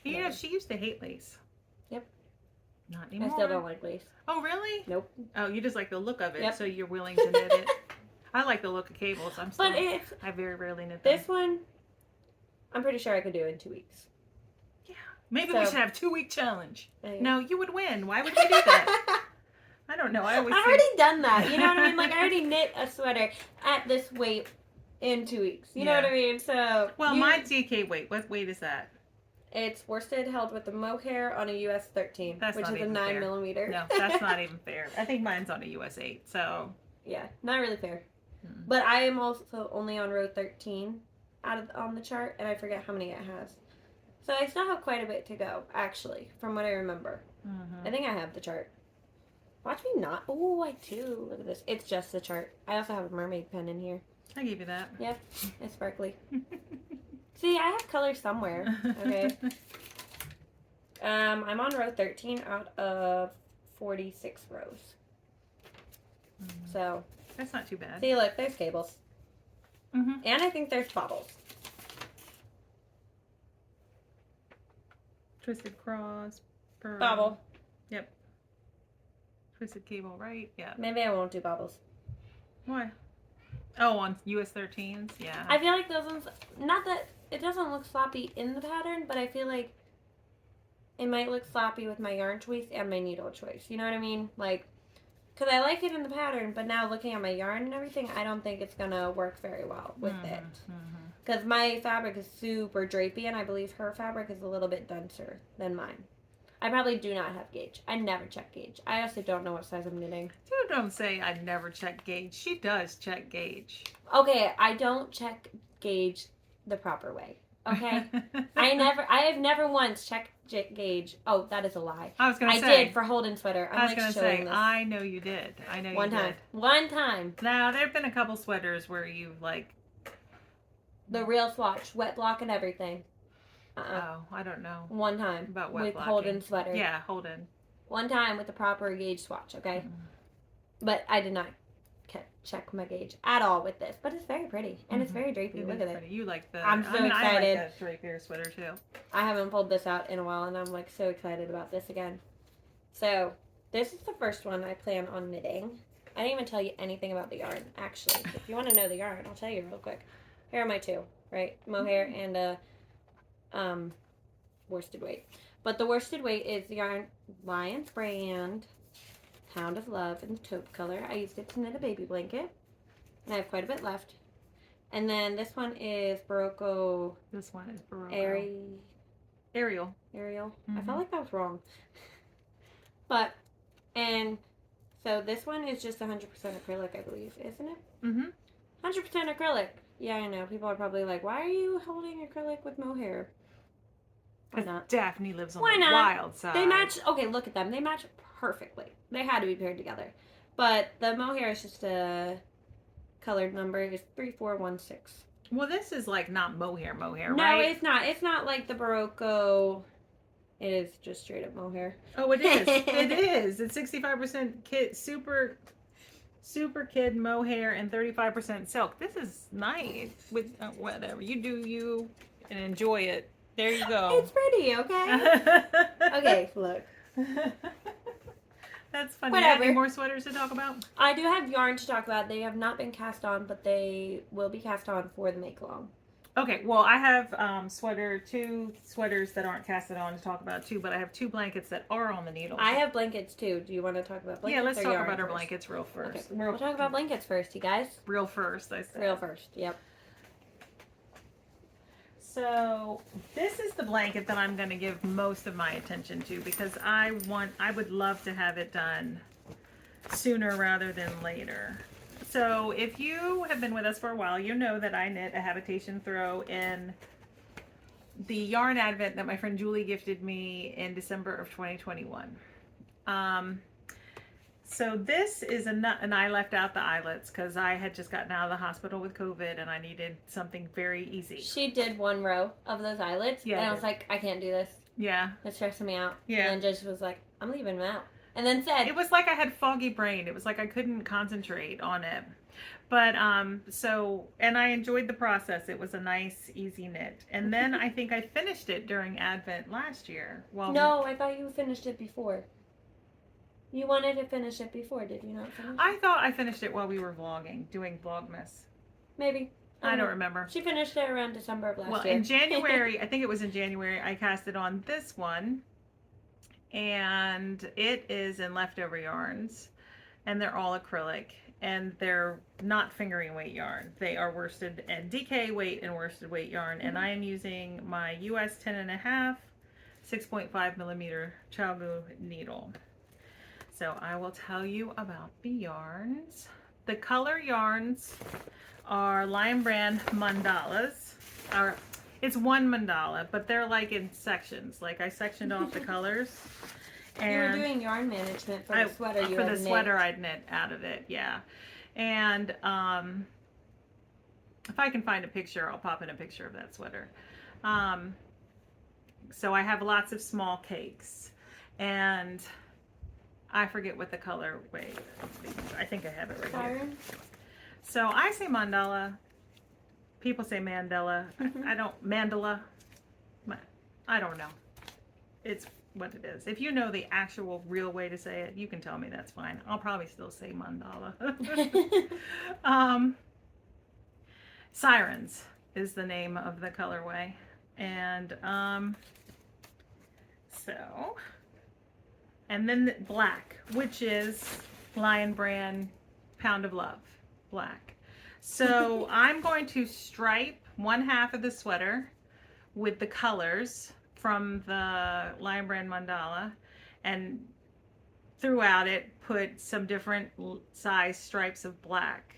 you know, she used to hate lace. Yep. Not anymore. I still don't like lace. Oh, really? Nope. Oh, you just like the look of it, Yep. so you're willing to knit it. I like the look of cables. I very rarely knit them. This one, I'm pretty sure I could do in 2 weeks. Yeah. Maybe we should have 2-week challenge. Anyway. No, you would win. Why would you do that? I don't know. I've already done that. You know what I mean? Like, I already knit a sweater at this weight in 2 weeks. You know what I mean? So. Well, my DK weight. What weight is that? It's worsted held with the mohair on a US 13, which is a 9 millimeter. No, that's not even fair. I think mine's on a US 8, so. Yeah, not really fair. But I am also only on row 13 on the chart, and I forget how many it has. So I still have quite a bit to go, actually, from what I remember. I think I have the chart. Watch me not. Oh, I do. Look at this. It's just the chart. I also have a mermaid pen in here. I give you that. Yep, it's sparkly. See, I have color somewhere. Okay. I'm on row 13 out of 46 rows. So. That's not too bad. See, look, there's cables. And I think there's bobbles. Twisted cross. Pearl. Bobble. Yep. Twisted cable, right? Yeah. Maybe I won't do bobbles. Why? Oh, on US 13s? Yeah. I feel like those ones, not that it doesn't look sloppy in the pattern, but I feel like it might look sloppy with my yarn choice and my needle choice. You know what I mean? Like, because I like it in the pattern, but now looking at my yarn and everything, I don't think it's going to work very well with it. Because my fabric is super drapey, and I believe her fabric is a little bit denser than mine. I probably do not have gauge. I never check gauge. I also don't know what size I'm knitting. You don't say I never check gauge. She does check gauge. Okay, I don't check gauge the proper way. Okay? I have never once checked gauge. Oh, that is a lie. I was going to say. I did for Holden sweater. I was going to say, I know you did. I know you did. One time. Now, there have been a couple sweaters where you've like. The real swatch, wet block and everything. Oh, I don't know. One time. About wet with blocking. Holden sweater. Yeah, Holden. One time with the proper gauge swatch, okay? But I did not check my gauge at all with this. But it's very pretty. And it's very drapey. Look at it. You like the... I'm so excited. I like that drapier sweater too. I haven't pulled this out in a while, and I'm like so excited about this again. So, this is the first one I plan on knitting. I didn't even tell you anything about the yarn, actually. If you want to know the yarn, I'll tell you real quick. Here are my two, right? Mohair and a worsted weight. But the worsted weight is the yarn Lions brand Pound of Love in the taupe color. I used it to knit a baby blanket, and I have quite a bit left. And then this one is Barocco. This one is Barocco. Ariel. I felt like that was wrong. And so this one is just 100% acrylic, I believe, isn't it? 100% acrylic. Yeah, I know. People are probably like, why are you holding acrylic with mohair? Why not? Daphne lives on the wild side. They match. Okay, look at them. They match perfectly. They had to be paired together. But the mohair is just a colored number. It's 3416. Well, this is like not mohair, right? No, it's not. It's not like the Barocco. It is just straight up mohair. Oh, it is. It is. It's 65% kid, super kid mohair and 35% silk. This is nice. With whatever you do, you and enjoy it. There you go. It's pretty, okay? Okay, look. That's funny. Whatever. Any more sweaters to talk about? I do have yarn to talk about. They have not been cast on, but they will be cast on for the make along. Okay, well, I have two sweaters that aren't casted on to talk about too, but I have 2 blankets that are on the needle. I have blankets too. Do you want to talk about blankets? Yeah, let's talk about our first? blankets real first. Okay. We'll talk about blankets first, you guys. Real first, I said. Real first, yep. So this is the blanket that I'm going to give most of my attention to because I would love to have it done sooner rather than later. So if you have been with us for a while, you know that I knit a habitation throw in the yarn advent that my friend Julie gifted me in December of 2021. So this is and I left out the eyelets because I had just gotten out of the hospital with COVID and I needed something very easy. She did one row of those eyelets, Yeah, and I was like, I can't do this. Yeah. It's stressing me out. Yeah. And then just was like, I'm leaving them out. And then said, it was like I had foggy brain. It was like I couldn't concentrate on it. But so, and I enjoyed the process. It was a nice, easy knit. And then I think I finished it during Advent last year. Well, no, I thought you finished it before. You wanted to finish it before, did you not finish I thought I finished it while we were vlogging, doing Vlogmas. Maybe. I don't remember. She finished it around December of last year. Well, in January, I think it was in January, I cast it on this one. And it is in leftover yarns. And they're all acrylic. And they're not fingering weight yarn. They are worsted and DK weight and worsted weight yarn. And I am using my US 10.5 6.5 millimeter Chalgu needle. So I will tell you about the yarns. The color yarns are Lion Brand mandalas. It's one mandala, but they're like in sections. Like I sectioned off the colors. And you were doing yarn management for the sweater you for had the knit. sweater I'd knit out of it, yeah. And if I can find a picture, I'll pop in a picture of that sweater. So I have lots of small cakes, and I forget what the color. Wait, I think I have it right here. So I say mandala. People say mandala. I don't mandala. I don't know. It's what it is. If you know the actual real way to say it, you can tell me. That's fine. I'll probably still say mandala. Sirens is the name of the colorway, and so, and then the black, which is Lion Brand Pound of Love black. So I'm going to stripe one half of the sweater with the colors from the Lion Brand mandala, and throughout it put some different size stripes of black.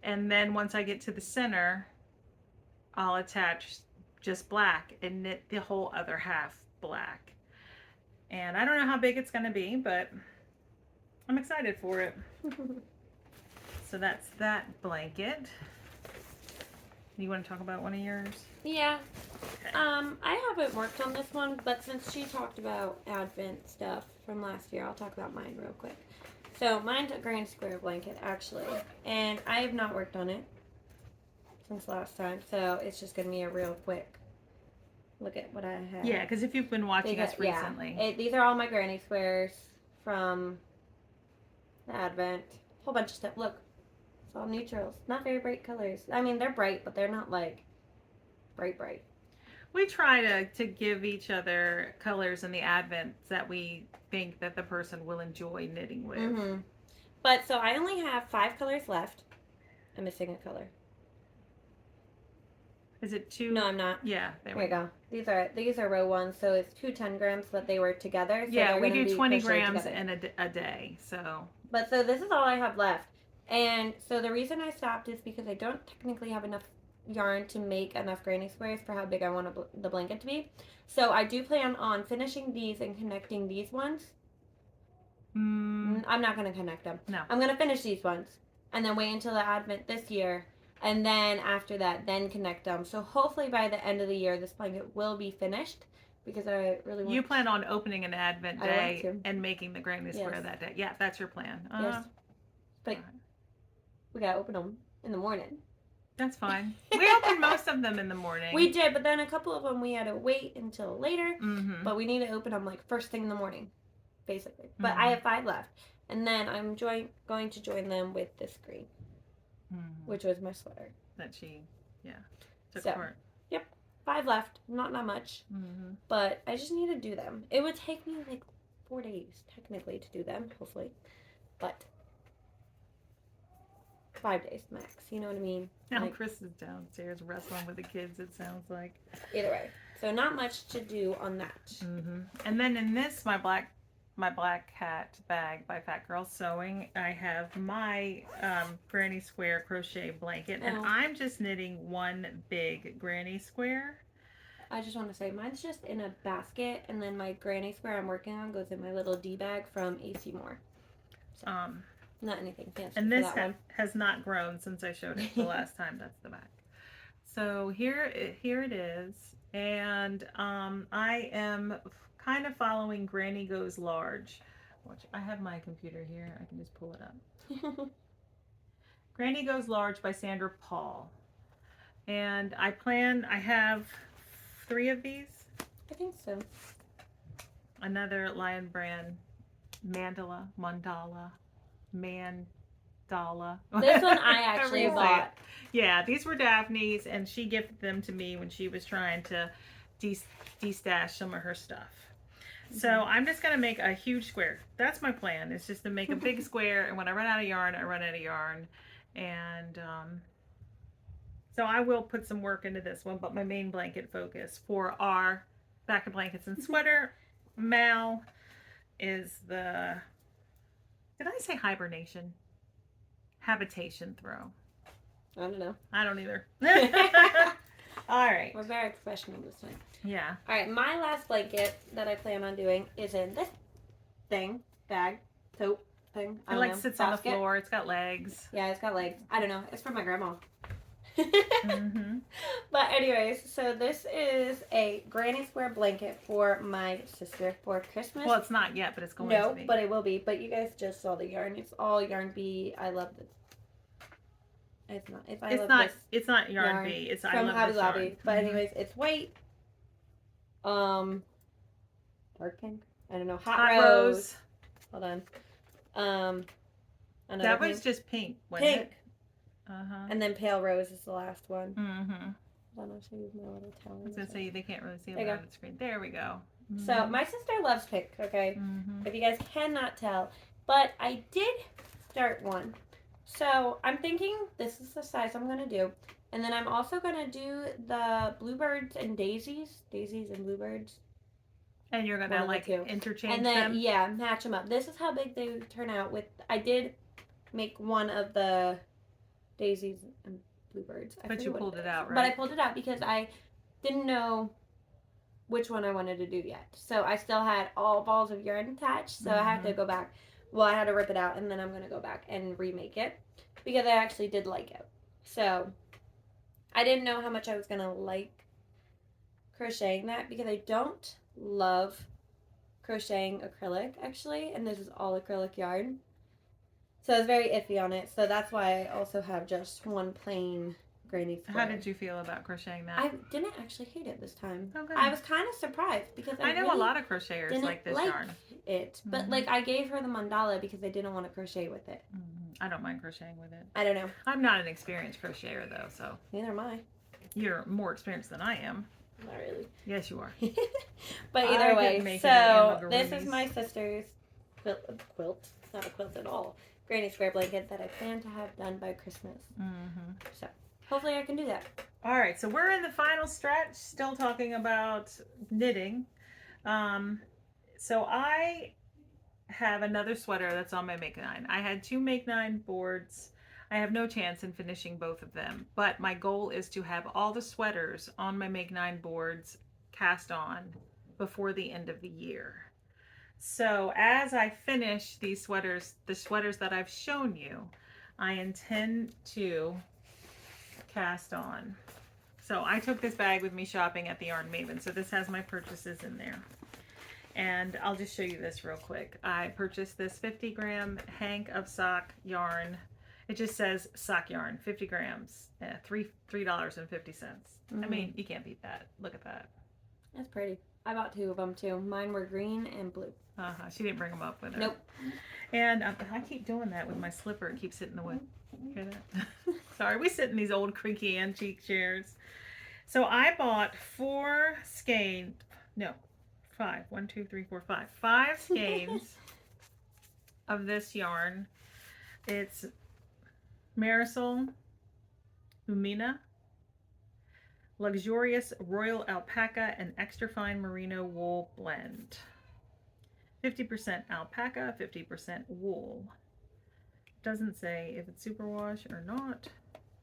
And then once I get to the center, I'll attach just black and knit the whole other half black. And I don't know how big it's going to be, but I'm excited for it. So that's that blanket. You want to talk about one of yours? Yeah. Okay. I haven't worked on this one, but since she talked about Advent stuff from last year, I'll talk about mine real quick. So mine's a grand square blanket, actually, and I have not worked on it since last time, so it's just going to be a real quick look at what I have. Yeah, because if you've been watching us recently. Yeah, these are all my granny squares from the Advent. Whole bunch of stuff. Look, it's all neutrals. Not very bright colors. I mean, they're bright, but they're not like bright. We try to give each other colors in the Advent that we think that the person will enjoy knitting with. Mm-hmm. But so I only have 5 colors left. I'm missing a color. Is it 2? No, I'm not. Yeah, there we go. These are row 1, so it's 2 10 grams, but they were together. So yeah, we do 20 grams in a day. So. But so this is all I have left, and so the reason I stopped is because I don't technically have enough yarn to make enough granny squares for how big I want the blanket to be. So I do plan on finishing these and connecting these ones. I'm not going to connect them. No. I'm going to finish these ones and then wait until the Advent this year, and then after that, then connect them. So hopefully by the end of the year, this blanket will be finished, because I really want. You plan on opening an Advent day and making the granny square that day. Yeah, that's your plan. Yes. But we got to open them in the morning. That's fine. We opened most of them in the morning. We did, but then a couple of them we had to wait until later. Mm-hmm. But we need to open them like first thing in the morning, basically. But I have 5 left. And then I'm going to join them with this green, which was my sweater. That she, took So, apart. Yep. 5 left. Not much. But I just need to do them. It would take me like 4 days, technically, to do them, hopefully. But 5 days max. You know what I mean? Now like, Chris is downstairs wrestling with the kids, it sounds like. Either way. So not much to do on that. And then in this, my black my Black Cat bag by Fat Girl Sewing. I have my granny square crochet blanket, and Oh. I'm just knitting one big granny square. I just want to say mine's just in a basket, and then my granny square I'm working on goes in my little D bag from AC Moore. So, not anything fancy. And for this that one. has not grown since I showed it the last time. That's the back. So here it is, and I am kind of following Granny Goes Large. Which I have my computer here. I can just pull it up. Granny Goes Large by Sandra Paul. And I have 3 of these. I think so. Another Lion Brand mandala. This one I actually bought. Yeah, these were Daphne's, and she gifted them to me when she was trying to de-stash some of her stuff. So I'm just going to make a huge square. That's my plan. It's just to make a big square, and when I run out of yarn, I run out of yarn. And so I will put some work into this one, but my main blanket focus for our Back of Blankets and Sweater, Mal, is the, did I say hibernation? Habitation throw. I don't know. I don't either. All right. We're very professional this time. Yeah. All right, my last blanket that I plan on doing is in this bag, tote thing. It like sits on the floor. It's got legs. Yeah, it's got legs. I don't know. It's from my grandma. Mm-hmm. But anyways, so this is a granny square blanket for my sister for Christmas. Well, it's not yet, but it's going to be. No, but it will be. But you guys just saw the yarn. It's all yarn B. I love this. It's not. It's not yarn B. It's from I love Hobby this Lobby. yarn. But anyways, it's white. Dark pink. I don't know. Hot rose. Hold on. That was just pink. Wasn't pink. It? Uh-huh. And then pale rose is the last one. Mm-hmm. Hold on, I'll show you my little towel. I was gonna say they can't really see it There you on the screen. There we go. Mm-hmm. So my sister loves pink. Okay. Mm-hmm. If you guys cannot tell, but I did start one. So I'm thinking this is the size I'm gonna do, and then I'm also gonna do the bluebirds and daisies and bluebirds. And you're gonna like interchange and then them. Yeah, match them up. This is how big they turn out. I did make one of the daisies and bluebirds. But you pulled it out, right? But I pulled it out because I didn't know which one I wanted to do yet. So I still had all balls of yarn attached. So I had to go back. Well, I had to rip it out, and then I'm going to go back and remake it because I actually did like it. So I didn't know how much I was going to like crocheting that because I don't love crocheting acrylic, actually. And this is all acrylic yarn. So I was very iffy on it. So that's why I also have just one plain granny square. How did you feel about crocheting that? I didn't actually hate it this time. Oh, good. I was kind of surprised because I know really a lot of crocheters like this yarn. It, but like I gave her the mandala because I didn't want to crochet with it. I don't mind crocheting with it. I don't know. I'm not an experienced crocheter though, so. Neither am I. You're more experienced than I am. Not really. Yes, you are. But either way, so this is my sister's quilt. It's not a quilt at all. Granny square blanket that I plan to have done by Christmas. So hopefully I can do that. All right, so we're in the final stretch, still talking about knitting. So I have another sweater that's on my Make 9. I had 2 Make 9 boards. I have no chance in finishing both of them, but my goal is to have all the sweaters on my Make 9 boards cast on before the end of the year. So as I finish these sweaters, the sweaters that I've shown you, I intend to cast on. So I took this bag with me shopping at the Yarn Maven. So this has my purchases in there. And I'll just show you this real quick. I purchased this 50-gram hank of sock yarn. It just says sock yarn, 50 grams, $3.50. I mean, you can't beat that. Look at that. That's pretty. I bought 2 of them too. Mine were green and blue. She didn't bring them up with her. Nope. And I keep doing that with my slipper. It keeps hitting the wood. Hear that? Sorry, we sit in these old creaky antique chairs. So I bought 5 skeins. No, 5. 1, 2, 3, 4, 5. 5 skeins of this yarn. It's Marisol Umina, Luxurious Royal Alpaca and Extra Fine Merino Wool Blend. 50% alpaca, 50% wool. Doesn't say if it's superwash or not.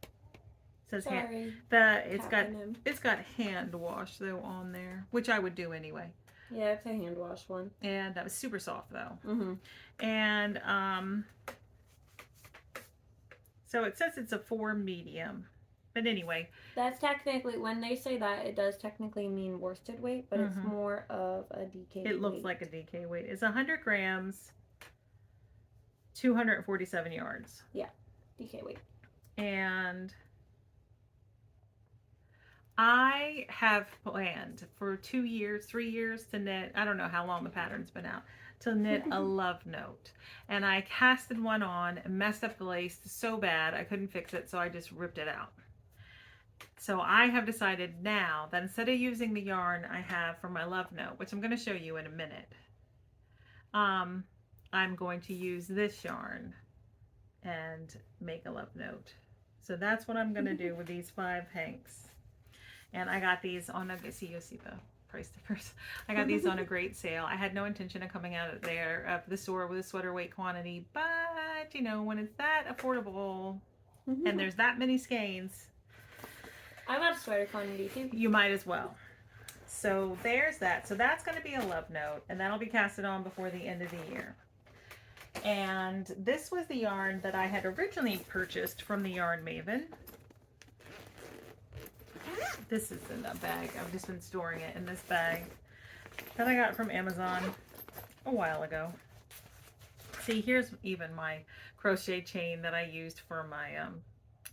It says Sorry. it's got hand wash though on there, which I would do anyway. Yeah, it's a hand wash one. And that was super soft though. Mm-hmm. And so it says it's a 4 medium. But anyway, that's technically, when they say that, it does technically mean worsted weight, but it's more of a DK weight. It looks like a DK weight. It's 100 grams, 247 yards. Yeah, DK weight. And I have planned for 2 years, 3 years to knit, I don't know how long the pattern's been out, to knit a love note. And I casted one on and messed up the lace so bad I couldn't fix it, so I just ripped it out. So I have decided now that instead of using the yarn I have for my love note, which I'm going to show you in a minute, I'm going to use this yarn and make a love note. So that's what I'm going to do with these 5 hanks. And I got these on a, see the price difference. I got these on a great sale. I had no intention of coming out of the store with a sweater weight quantity, but you know, when it's that affordable and there's that many skeins, I got a sweater quantity too. You might as well. So there's that. So that's going to be a love note, and that'll be casted on before the end of the year. And this was the yarn that I had originally purchased from the Yarn Maven. This is in a bag. I've just been storing it in this bag that I got from Amazon a while ago. See, here's even my crochet chain that I used for my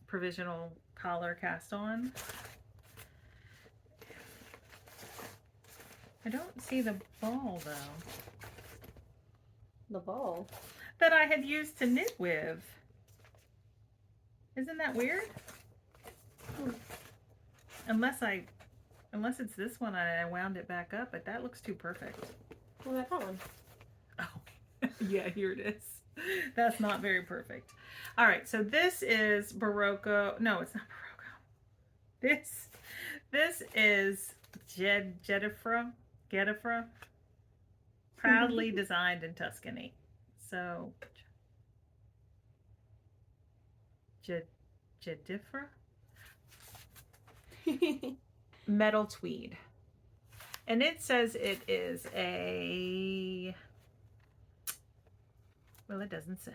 provisional collar cast on. I don't see the ball though. The ball? That I had used to knit with. Isn't that weird? Unless it's this one and I wound it back up, but that looks too perfect. What about that one? Oh, yeah, here it is. That's not very perfect. All right, so this is Barocco. No, it's not Barocco. This is Gedifra, proudly designed in Tuscany. So, Gedifra? Metal tweed. And it says it is a, well, it doesn't say.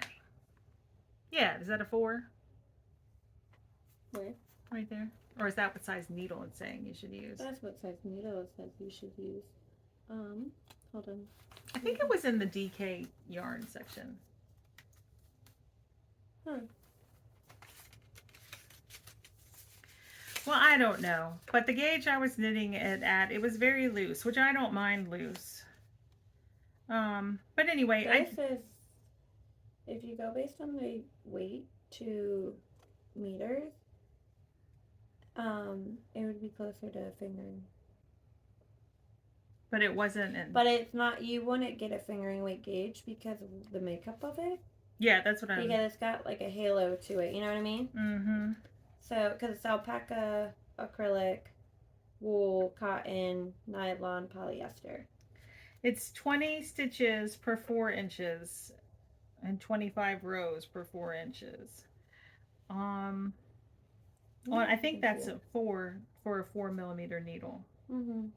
Yeah, is that a 4? Where? Right there. Or is that what size needle it's saying you should use? That's what size needle it says you should use. Hold on. I think it was in the DK yarn section. Well, I don't know. But the gauge I was knitting it at, it was very loose, which I don't mind loose. But anyway, this is, if you go based on the weight to meters, it would be closer to a fingering. But it wasn't. But it's not, you wouldn't get a fingering weight gauge because of the makeup of it. Yeah, that's what I mean. Because it's got like a halo to it, you know what I mean? Mm-hmm. So, because it's alpaca, acrylic, wool, cotton, nylon, polyester. It's 20 stitches per 4 inches and 25 rows per 4 inches. Well, I think that's a 4 for a 4 millimeter needle. Mm-hmm.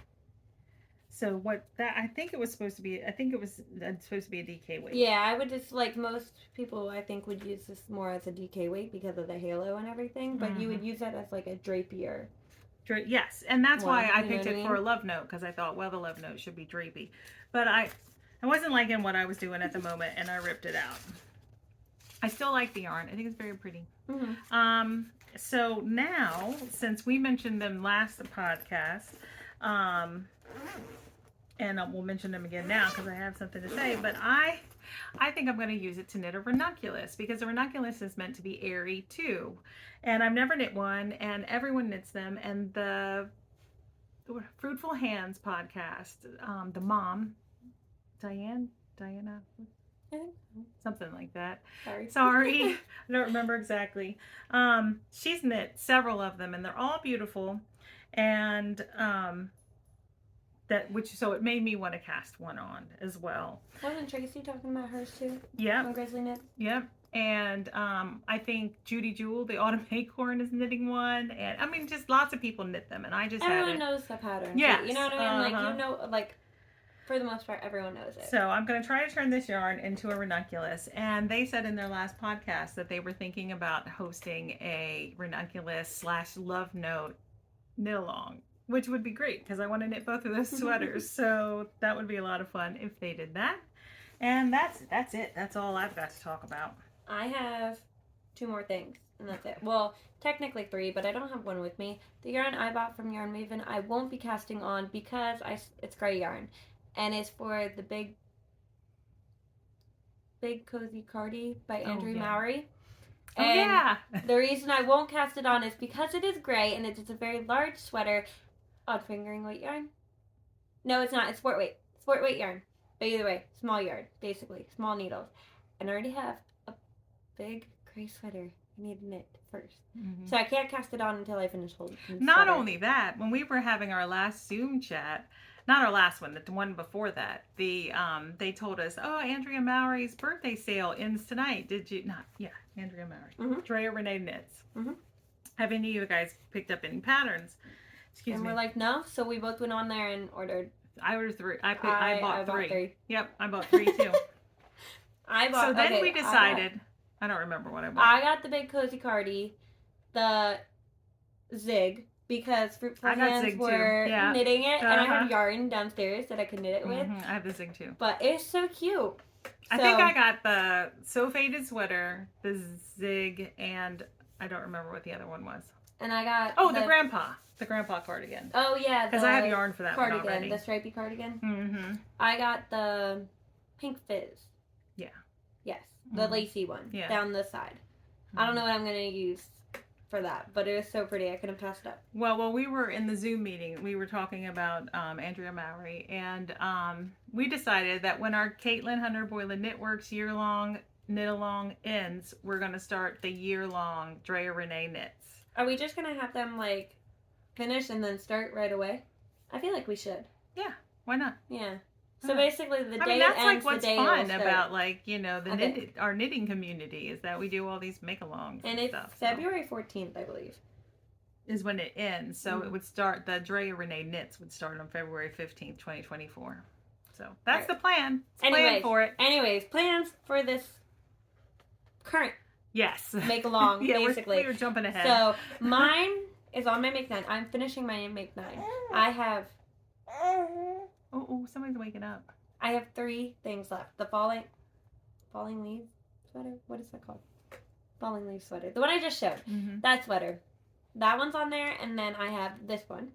So what that, I think it was supposed to be, that's supposed to be a DK weight. Yeah, I would just, like most people, I think, would use this more as a DK weight because of the halo and everything, but you would use that as like a drapier. Yes, and that's why I picked it for a love note, because I thought, well, the love note should be drapey. But I wasn't liking what I was doing at the moment, and I ripped it out. I still like the yarn. I think it's very pretty. Mm-hmm. So now, since we mentioned them last podcast, and we'll mention them again now because I have something to say, but I think I'm going to use it to knit a ranunculus, because a ranunculus is meant to be airy too. And I've never knit one, and everyone knits them. And the Fruitful Hands podcast, the mom, Diana, something like that. Sorry. I don't remember exactly. She's knit several of them, and they're all beautiful. And so it made me want to cast one on as well. Wasn't Tracy talking about hers too? Yep. From Grizzly Knits? Yep. And I think Judy Jewel, the Autumn Acorn, is knitting one, and I mean, just lots of people knit them, and I just everyone knows the pattern. Yeah, you know what I mean. Like you know, like for the most part, everyone knows it. So I'm going to try to turn this yarn into a ranunculus, and they said in their last podcast that they were thinking about hosting a ranunculus / love note knit along, which would be great because I want to knit both of those sweaters. So that would be a lot of fun if they did that. And that's it. That's all I've got to talk about. I have 2 more things, and that's it. Well, technically 3, but I don't have one with me. The yarn I bought from Yarn Maven, I won't be casting on because it's gray yarn, and it's for the Big Cozy Cardi by Andrew Mowry. And the reason I won't cast it on is because it is gray, and it's a very large sweater. Odd fingering weight yarn? No, it's not. It's sport weight. Sport weight yarn. But either way, small yarn, basically. Small needles. And I already have a big gray sweater I need to knit first. So I can't cast it on until I finish holding the Not sweater. only that, when we were having our last Zoom chat, not our last one, the one before that, they told us, oh, Andrea Mowry's birthday sale ends tonight. Did you not? Yeah, Andrea Mowry. Drea Renee Knits. Have any of you guys picked up any patterns? Excuse me. And we're like, no. So we both went on there and ordered. I ordered 3. I bought 3. Yep, I bought 3 too. So then we decided. I don't remember what I bought. I got the Big Cozy Cardi, the Zig, because Fruit for Hands were knitting it, and I have yarn downstairs that I could knit it with. I have the Zig too. But it's so cute. I think I got the So Faded Sweater, the Zig, and I don't remember what the other one was. And I got the grandpa cardigan. Oh yeah, because I have yarn for that cardigan, one already. The stripy cardigan. I got the Pink Fizz. Yeah. Yes, the lacy one down the side. I don't know what I'm gonna use for that, but it was so pretty I couldn't pass it up. Well, while we were in the Zoom meeting, we were talking about Andrea Mowry, and we decided that when our Caitlin Hunter BOYLAND KNITWORKS year-long knit-along ends, we're going to start the year-long Drea Renee Knits. Are we just going to have them, like, finish and then start right away? I feel like we should. Yeah, why not? Yeah. So basically the day I mean, that's ends, like what's the day fun about, like, you know, our knitting community is that we do all these make-alongs and it's stuff. February 14th, I believe. Is when it ends. So it would start, the Drea Renee Knits would start on February 15th, 2024. So that's the plan. Plan for it. Anyways, plans for this current make-along, basically. We were jumping ahead. So mine is on my Make 9. I'm finishing my Make 9. I have... Oh, somebody's waking up. I have 3 things left. The falling leaves sweater. What is that called? Falling leaf sweater. The one I just showed. That sweater. That one's on there, and then I have this one.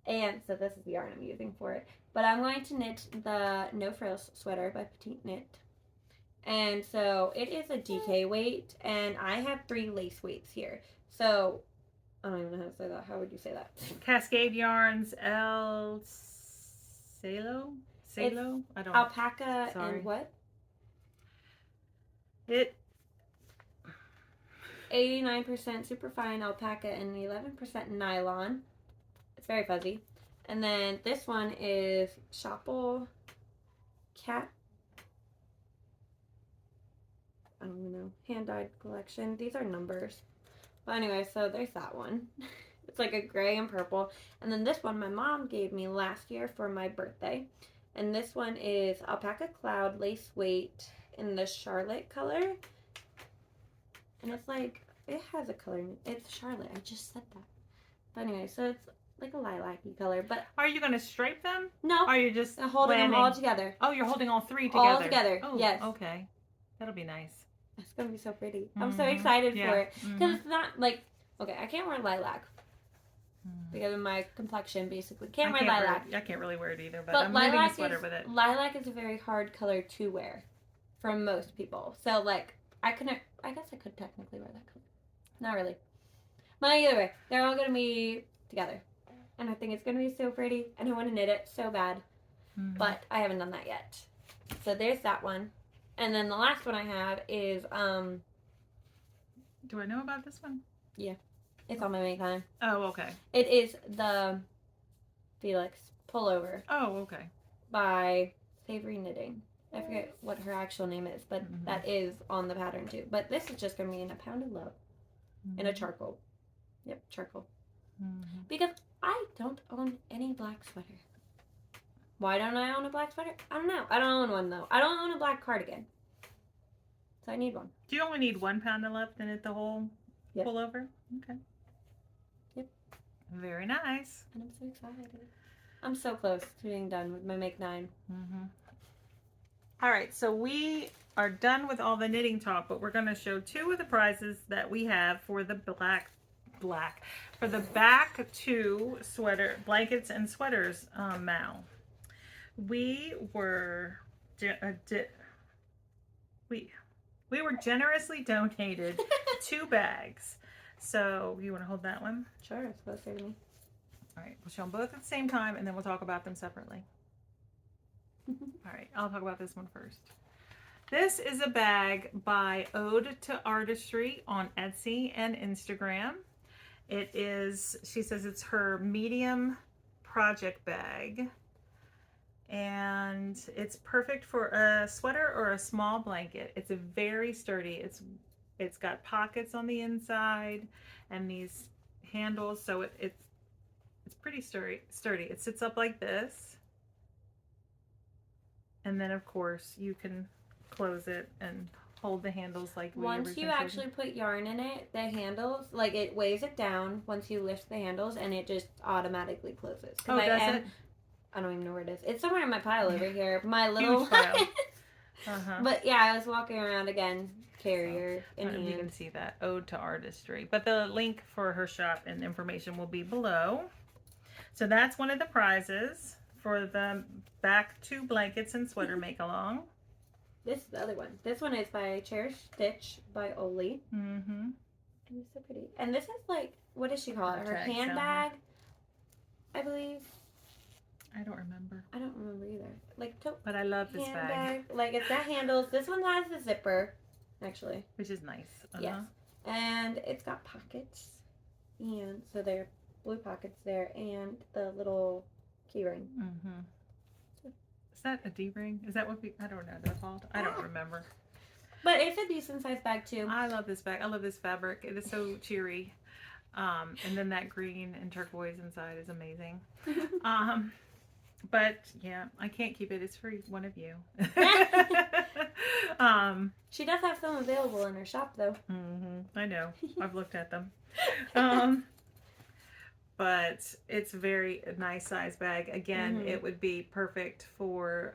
And so this is the yarn I'm using for it. But I'm going to knit the No Frills sweater by Petite Knit. And so it is a DK weight, and I have 3 lace weights here. So I don't even know how to say that. How would you say that? Cascade Yarns, El Salo? I don't know. Alpaca and what? 89% superfine alpaca and 11% nylon. It's very fuzzy. And then this one is Shopple Cat. I don't even know. Hand-dyed collection. These are numbers. But anyway, so there's that one. It's like a gray and purple. And then this one my mom gave me last year for my birthday. And this one is Alpaca Cloud Lace Weight in the Charlotte color. And it's like, it has a color. It's Charlotte. I just said that. But anyway, so it's like a lilac-y color. But are you going to stripe them? No. Or are you just holding them all together? Oh, you're holding all 3 together. All together, oh, yes. Okay. That'll be nice. It's going to be so pretty. I'm so excited for it. Because it's not like, okay, I can't wear lilac. Because of my complexion, basically. Can't wear lilac. I can't really wear it either, but I'm knitting a sweater with it. Lilac is a very hard color to wear for most people. So, like, I guess I could technically wear that color. Not really. But either way, they're all going to be together. And I think it's going to be so pretty. And I want to knit it so bad. But I haven't done that yet. So there's that one. And then the last one I have is... Do I know about this one? Yeah. It's on my Make Time. Oh, okay. It is the Felix pullover Oh, okay. by Savory Knitting. I forget what her actual name is, but that is on the pattern too. But this is just going to be in a pound of love in a charcoal. Yep, charcoal. Because I don't own any black sweater. Why don't I own a black sweater? I don't know. I don't own one though. I don't own a black cardigan. So I need one. Do you only need 1 pound of left in it, the whole pullover? Okay. Yep. Very nice. And I'm so excited. I'm so close to being done with my Make 9. All right, so we are done with all the knitting talk, but we're going to show 2 of the prizes that we have for the for the back to sweater blankets and sweaters Mal. We were we were generously donated 2 bags. So you want to hold that one? Sure, it's closer to me. All right, we'll show them both at the same time, and then we'll talk about them separately. All right, I'll talk about this one first. This is a bag by Ode to Artistry on Etsy and Instagram. It is, she says it's her medium project bag. And it's perfect for a sweater or a small blanket. It's a very sturdy. It's got pockets on the inside and these handles, so it's pretty sturdy. It sits up like this. And then of course you can close it and hold the handles like we once you actually put yarn in it, the handles, like it weighs it down once you lift the handles and it just automatically closes. Oh, does it? I don't even know where it is. It's somewhere in my pile over here. My little huge pile. But yeah, I was walking around again, carrier in hand. You can see that, Ode to Artistry. But the link for her shop and information will be below. So that's one of the prizes for the back to blankets and sweater make along. This is the other one. This one is by Cherished Stitch by Oli. And it's so pretty. And this is like, what does she call it? Her handbag, I believe. I don't remember. I don't remember either. Like, but I love this bag. Like, it's got handles. This one has the zipper, actually. Which is nice. Yes. And it's got pockets. And so there are blue pockets there and the little key ring. Is that a D-ring? Is that what I don't know they're called? I don't remember. But it's a decent sized bag too. I love this bag. I love this fabric. It is so cheery. And then that green and turquoise inside is amazing. But yeah, I can't keep it. It's for one of you. She does have some available in her shop though. I know. I've looked at them. But it's a very nice size bag. Again, it would be perfect for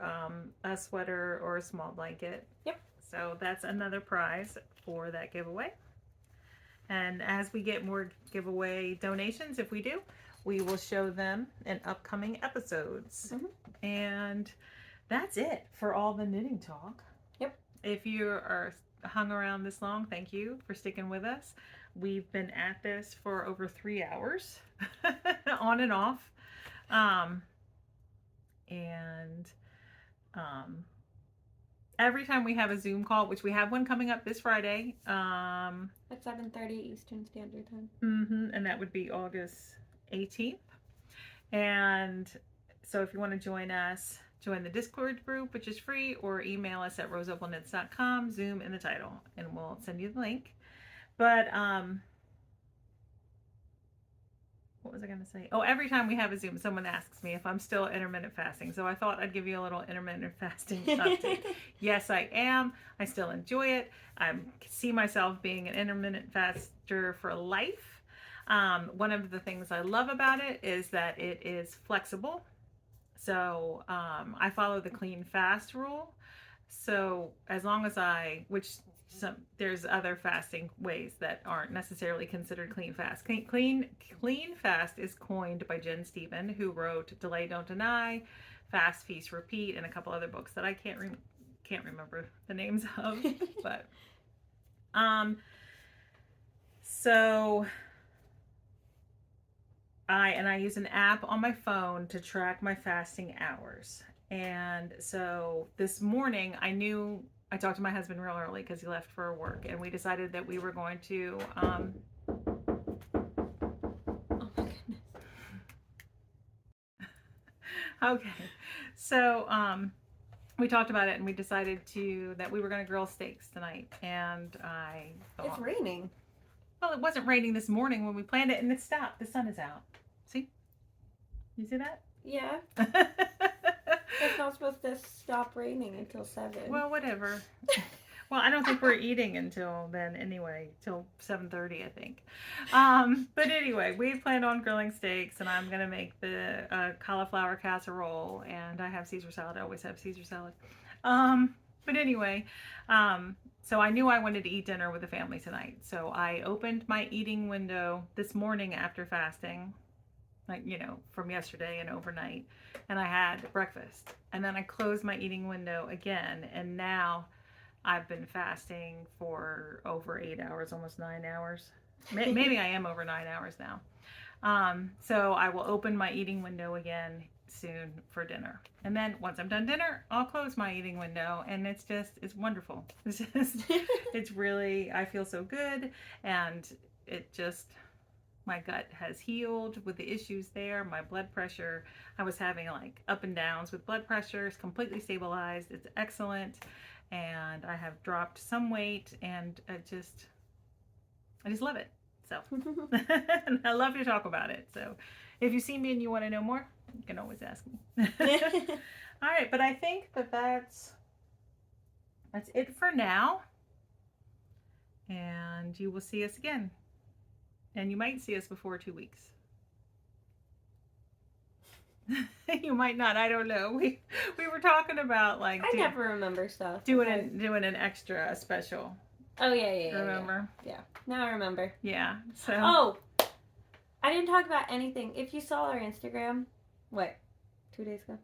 a sweater or a small blanket. Yep. So that's another prize for that giveaway. And as we get more giveaway donations, if we do, we will show them in upcoming episodes. And that's it for all the knitting talk. Yep. If you are hung around this long, thank you for sticking with us. We've been at this for over 3 hours, on and off. Every time we have a Zoom call, which we have one coming up this Friday. At 7:30 Eastern Standard Time. And that would be August 18th. And so if you want to join us, join the Discord group, which is free, or email us at roseopalknits.com, Zoom in the title, and we'll send you the link. But what was I going to say? Oh, every time we have a Zoom, someone asks me if I'm still intermittent fasting. So I thought I'd give you a little intermittent fasting update. Yes, I am. I still enjoy it. I see myself being an intermittent faster for life. One of the things I love about it is that it is flexible. So I follow the clean fast rule. So as long as there's other fasting ways that aren't necessarily considered clean fast. Clean fast is coined by Jen Stephen, who wrote Delay Don't Deny, Fast Feast Repeat, and a couple other books that I can't remember the names of. But so I use an app on my phone to track my fasting hours. And so this morning I talked to my husband real early because he left for work, and we decided that we were going to oh my goodness. Okay. So, we talked about it and we decided that we were going to grill steaks tonight. And I It's thought, raining. well, it wasn't raining this morning when we planned it, and it stopped. The sun is out. See? You see that? Yeah. It's not supposed to stop raining until 7. Well, whatever. Well, I don't think we're eating until then anyway, till 7:30, I think. But anyway, we planned on grilling steaks, and I'm gonna make the cauliflower casserole, and I have Caesar salad. I always have Caesar salad. But anyway, so I knew I wanted to eat dinner with the family tonight, so I opened my eating window this morning after fasting, like from yesterday and overnight, and I had breakfast, and then I closed my eating window again, and now I've been fasting for over 8 hours, almost 9 hours. Maybe I am over 9 hours now. So I will open my eating window again soon for dinner. And then once I'm done dinner, I'll close my eating window, and it's wonderful. It's really, I feel so good, and my gut has healed with the issues there. My blood pressure, I was having like up and downs with blood pressure. It's completely stabilized. It's excellent. And I have dropped some weight, and I just love it. So, and I love to talk about it. So, if you see me and you want to know more, you can always ask me. All right, but I think that's it for now. And you will see us again. And you might see us before 2 weeks. You might not. I don't know. We were talking about like I never remember stuff. Doing an extra special. Oh yeah. Remember? Yeah. Now I remember. Yeah. So. Oh, I didn't talk about anything. If you saw our Instagram, 2 days ago,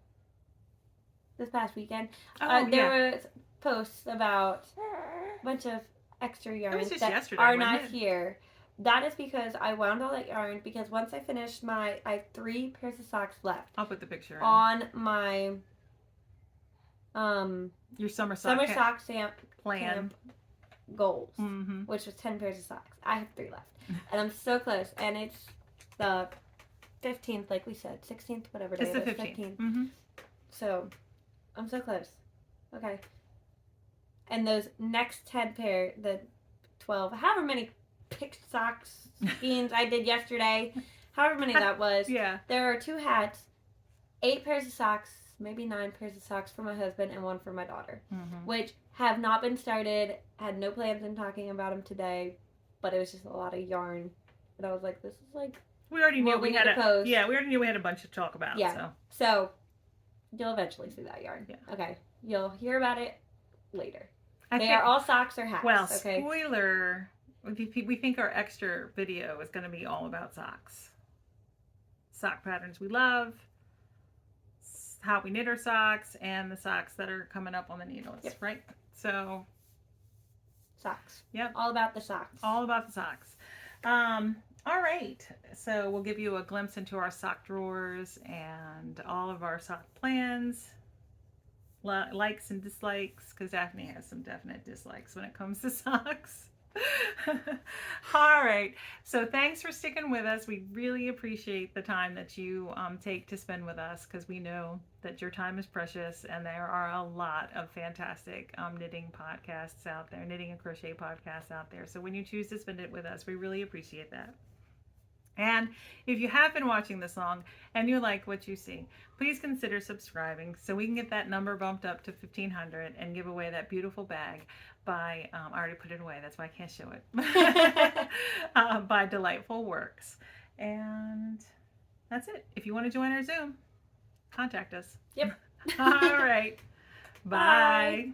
this past weekend, there was posts about a bunch of extra yarns that are not here. That is because I wound all that yarn, because once I finished I have 3 pairs of socks left. I'll put the picture in. On my your summer sock camp goals, mm-hmm. which was 10 pairs of socks. I have 3 left, and I'm so close. And it's the 15th, like we said, 16th, whatever day it's it the is. 15th. Mm-hmm. So I'm so close. Okay. And those next 10 pair, the 12, however many picked socks skeins I did yesterday, however many that was. Yeah. There are 2 hats, 8 pairs of socks, maybe 9 pairs of socks for my husband, and 1 for my daughter, which have not been started. Had no plans in talking about them today, but it was just a lot of yarn, and I was like, this is like. We already knew we had post. Yeah, we already knew we had a bunch to talk about. Yeah. So you'll eventually see that yarn. Yeah. Okay. You'll hear about it later. They are all socks or hats. Well, okay? Spoiler. We think our extra video is going to be all about socks. Sock patterns we love, how we knit our socks, and the socks that are coming up on the needles, right? So, socks. Yep. All about the socks. All about the socks. All right. So we'll give you a glimpse into our sock drawers and all of our sock plans. Likes and dislikes, because Daphne has some definite dislikes when it comes to socks. All right, so thanks for sticking with us. We really appreciate the time that you take to spend with us, because we know that your time is precious, and there are a lot of fantastic knitting podcasts out there, knitting and crochet podcasts out there. So when you choose to spend it with us, we really appreciate that. And if you have been watching this long and you like what you see, please consider subscribing so we can get that number bumped up to 1,500 and give away that beautiful bag by, I already put it away, that's why I can't show it, by Delightful Works. And that's it. If you want to join our Zoom, contact us. Yep. All right. Bye.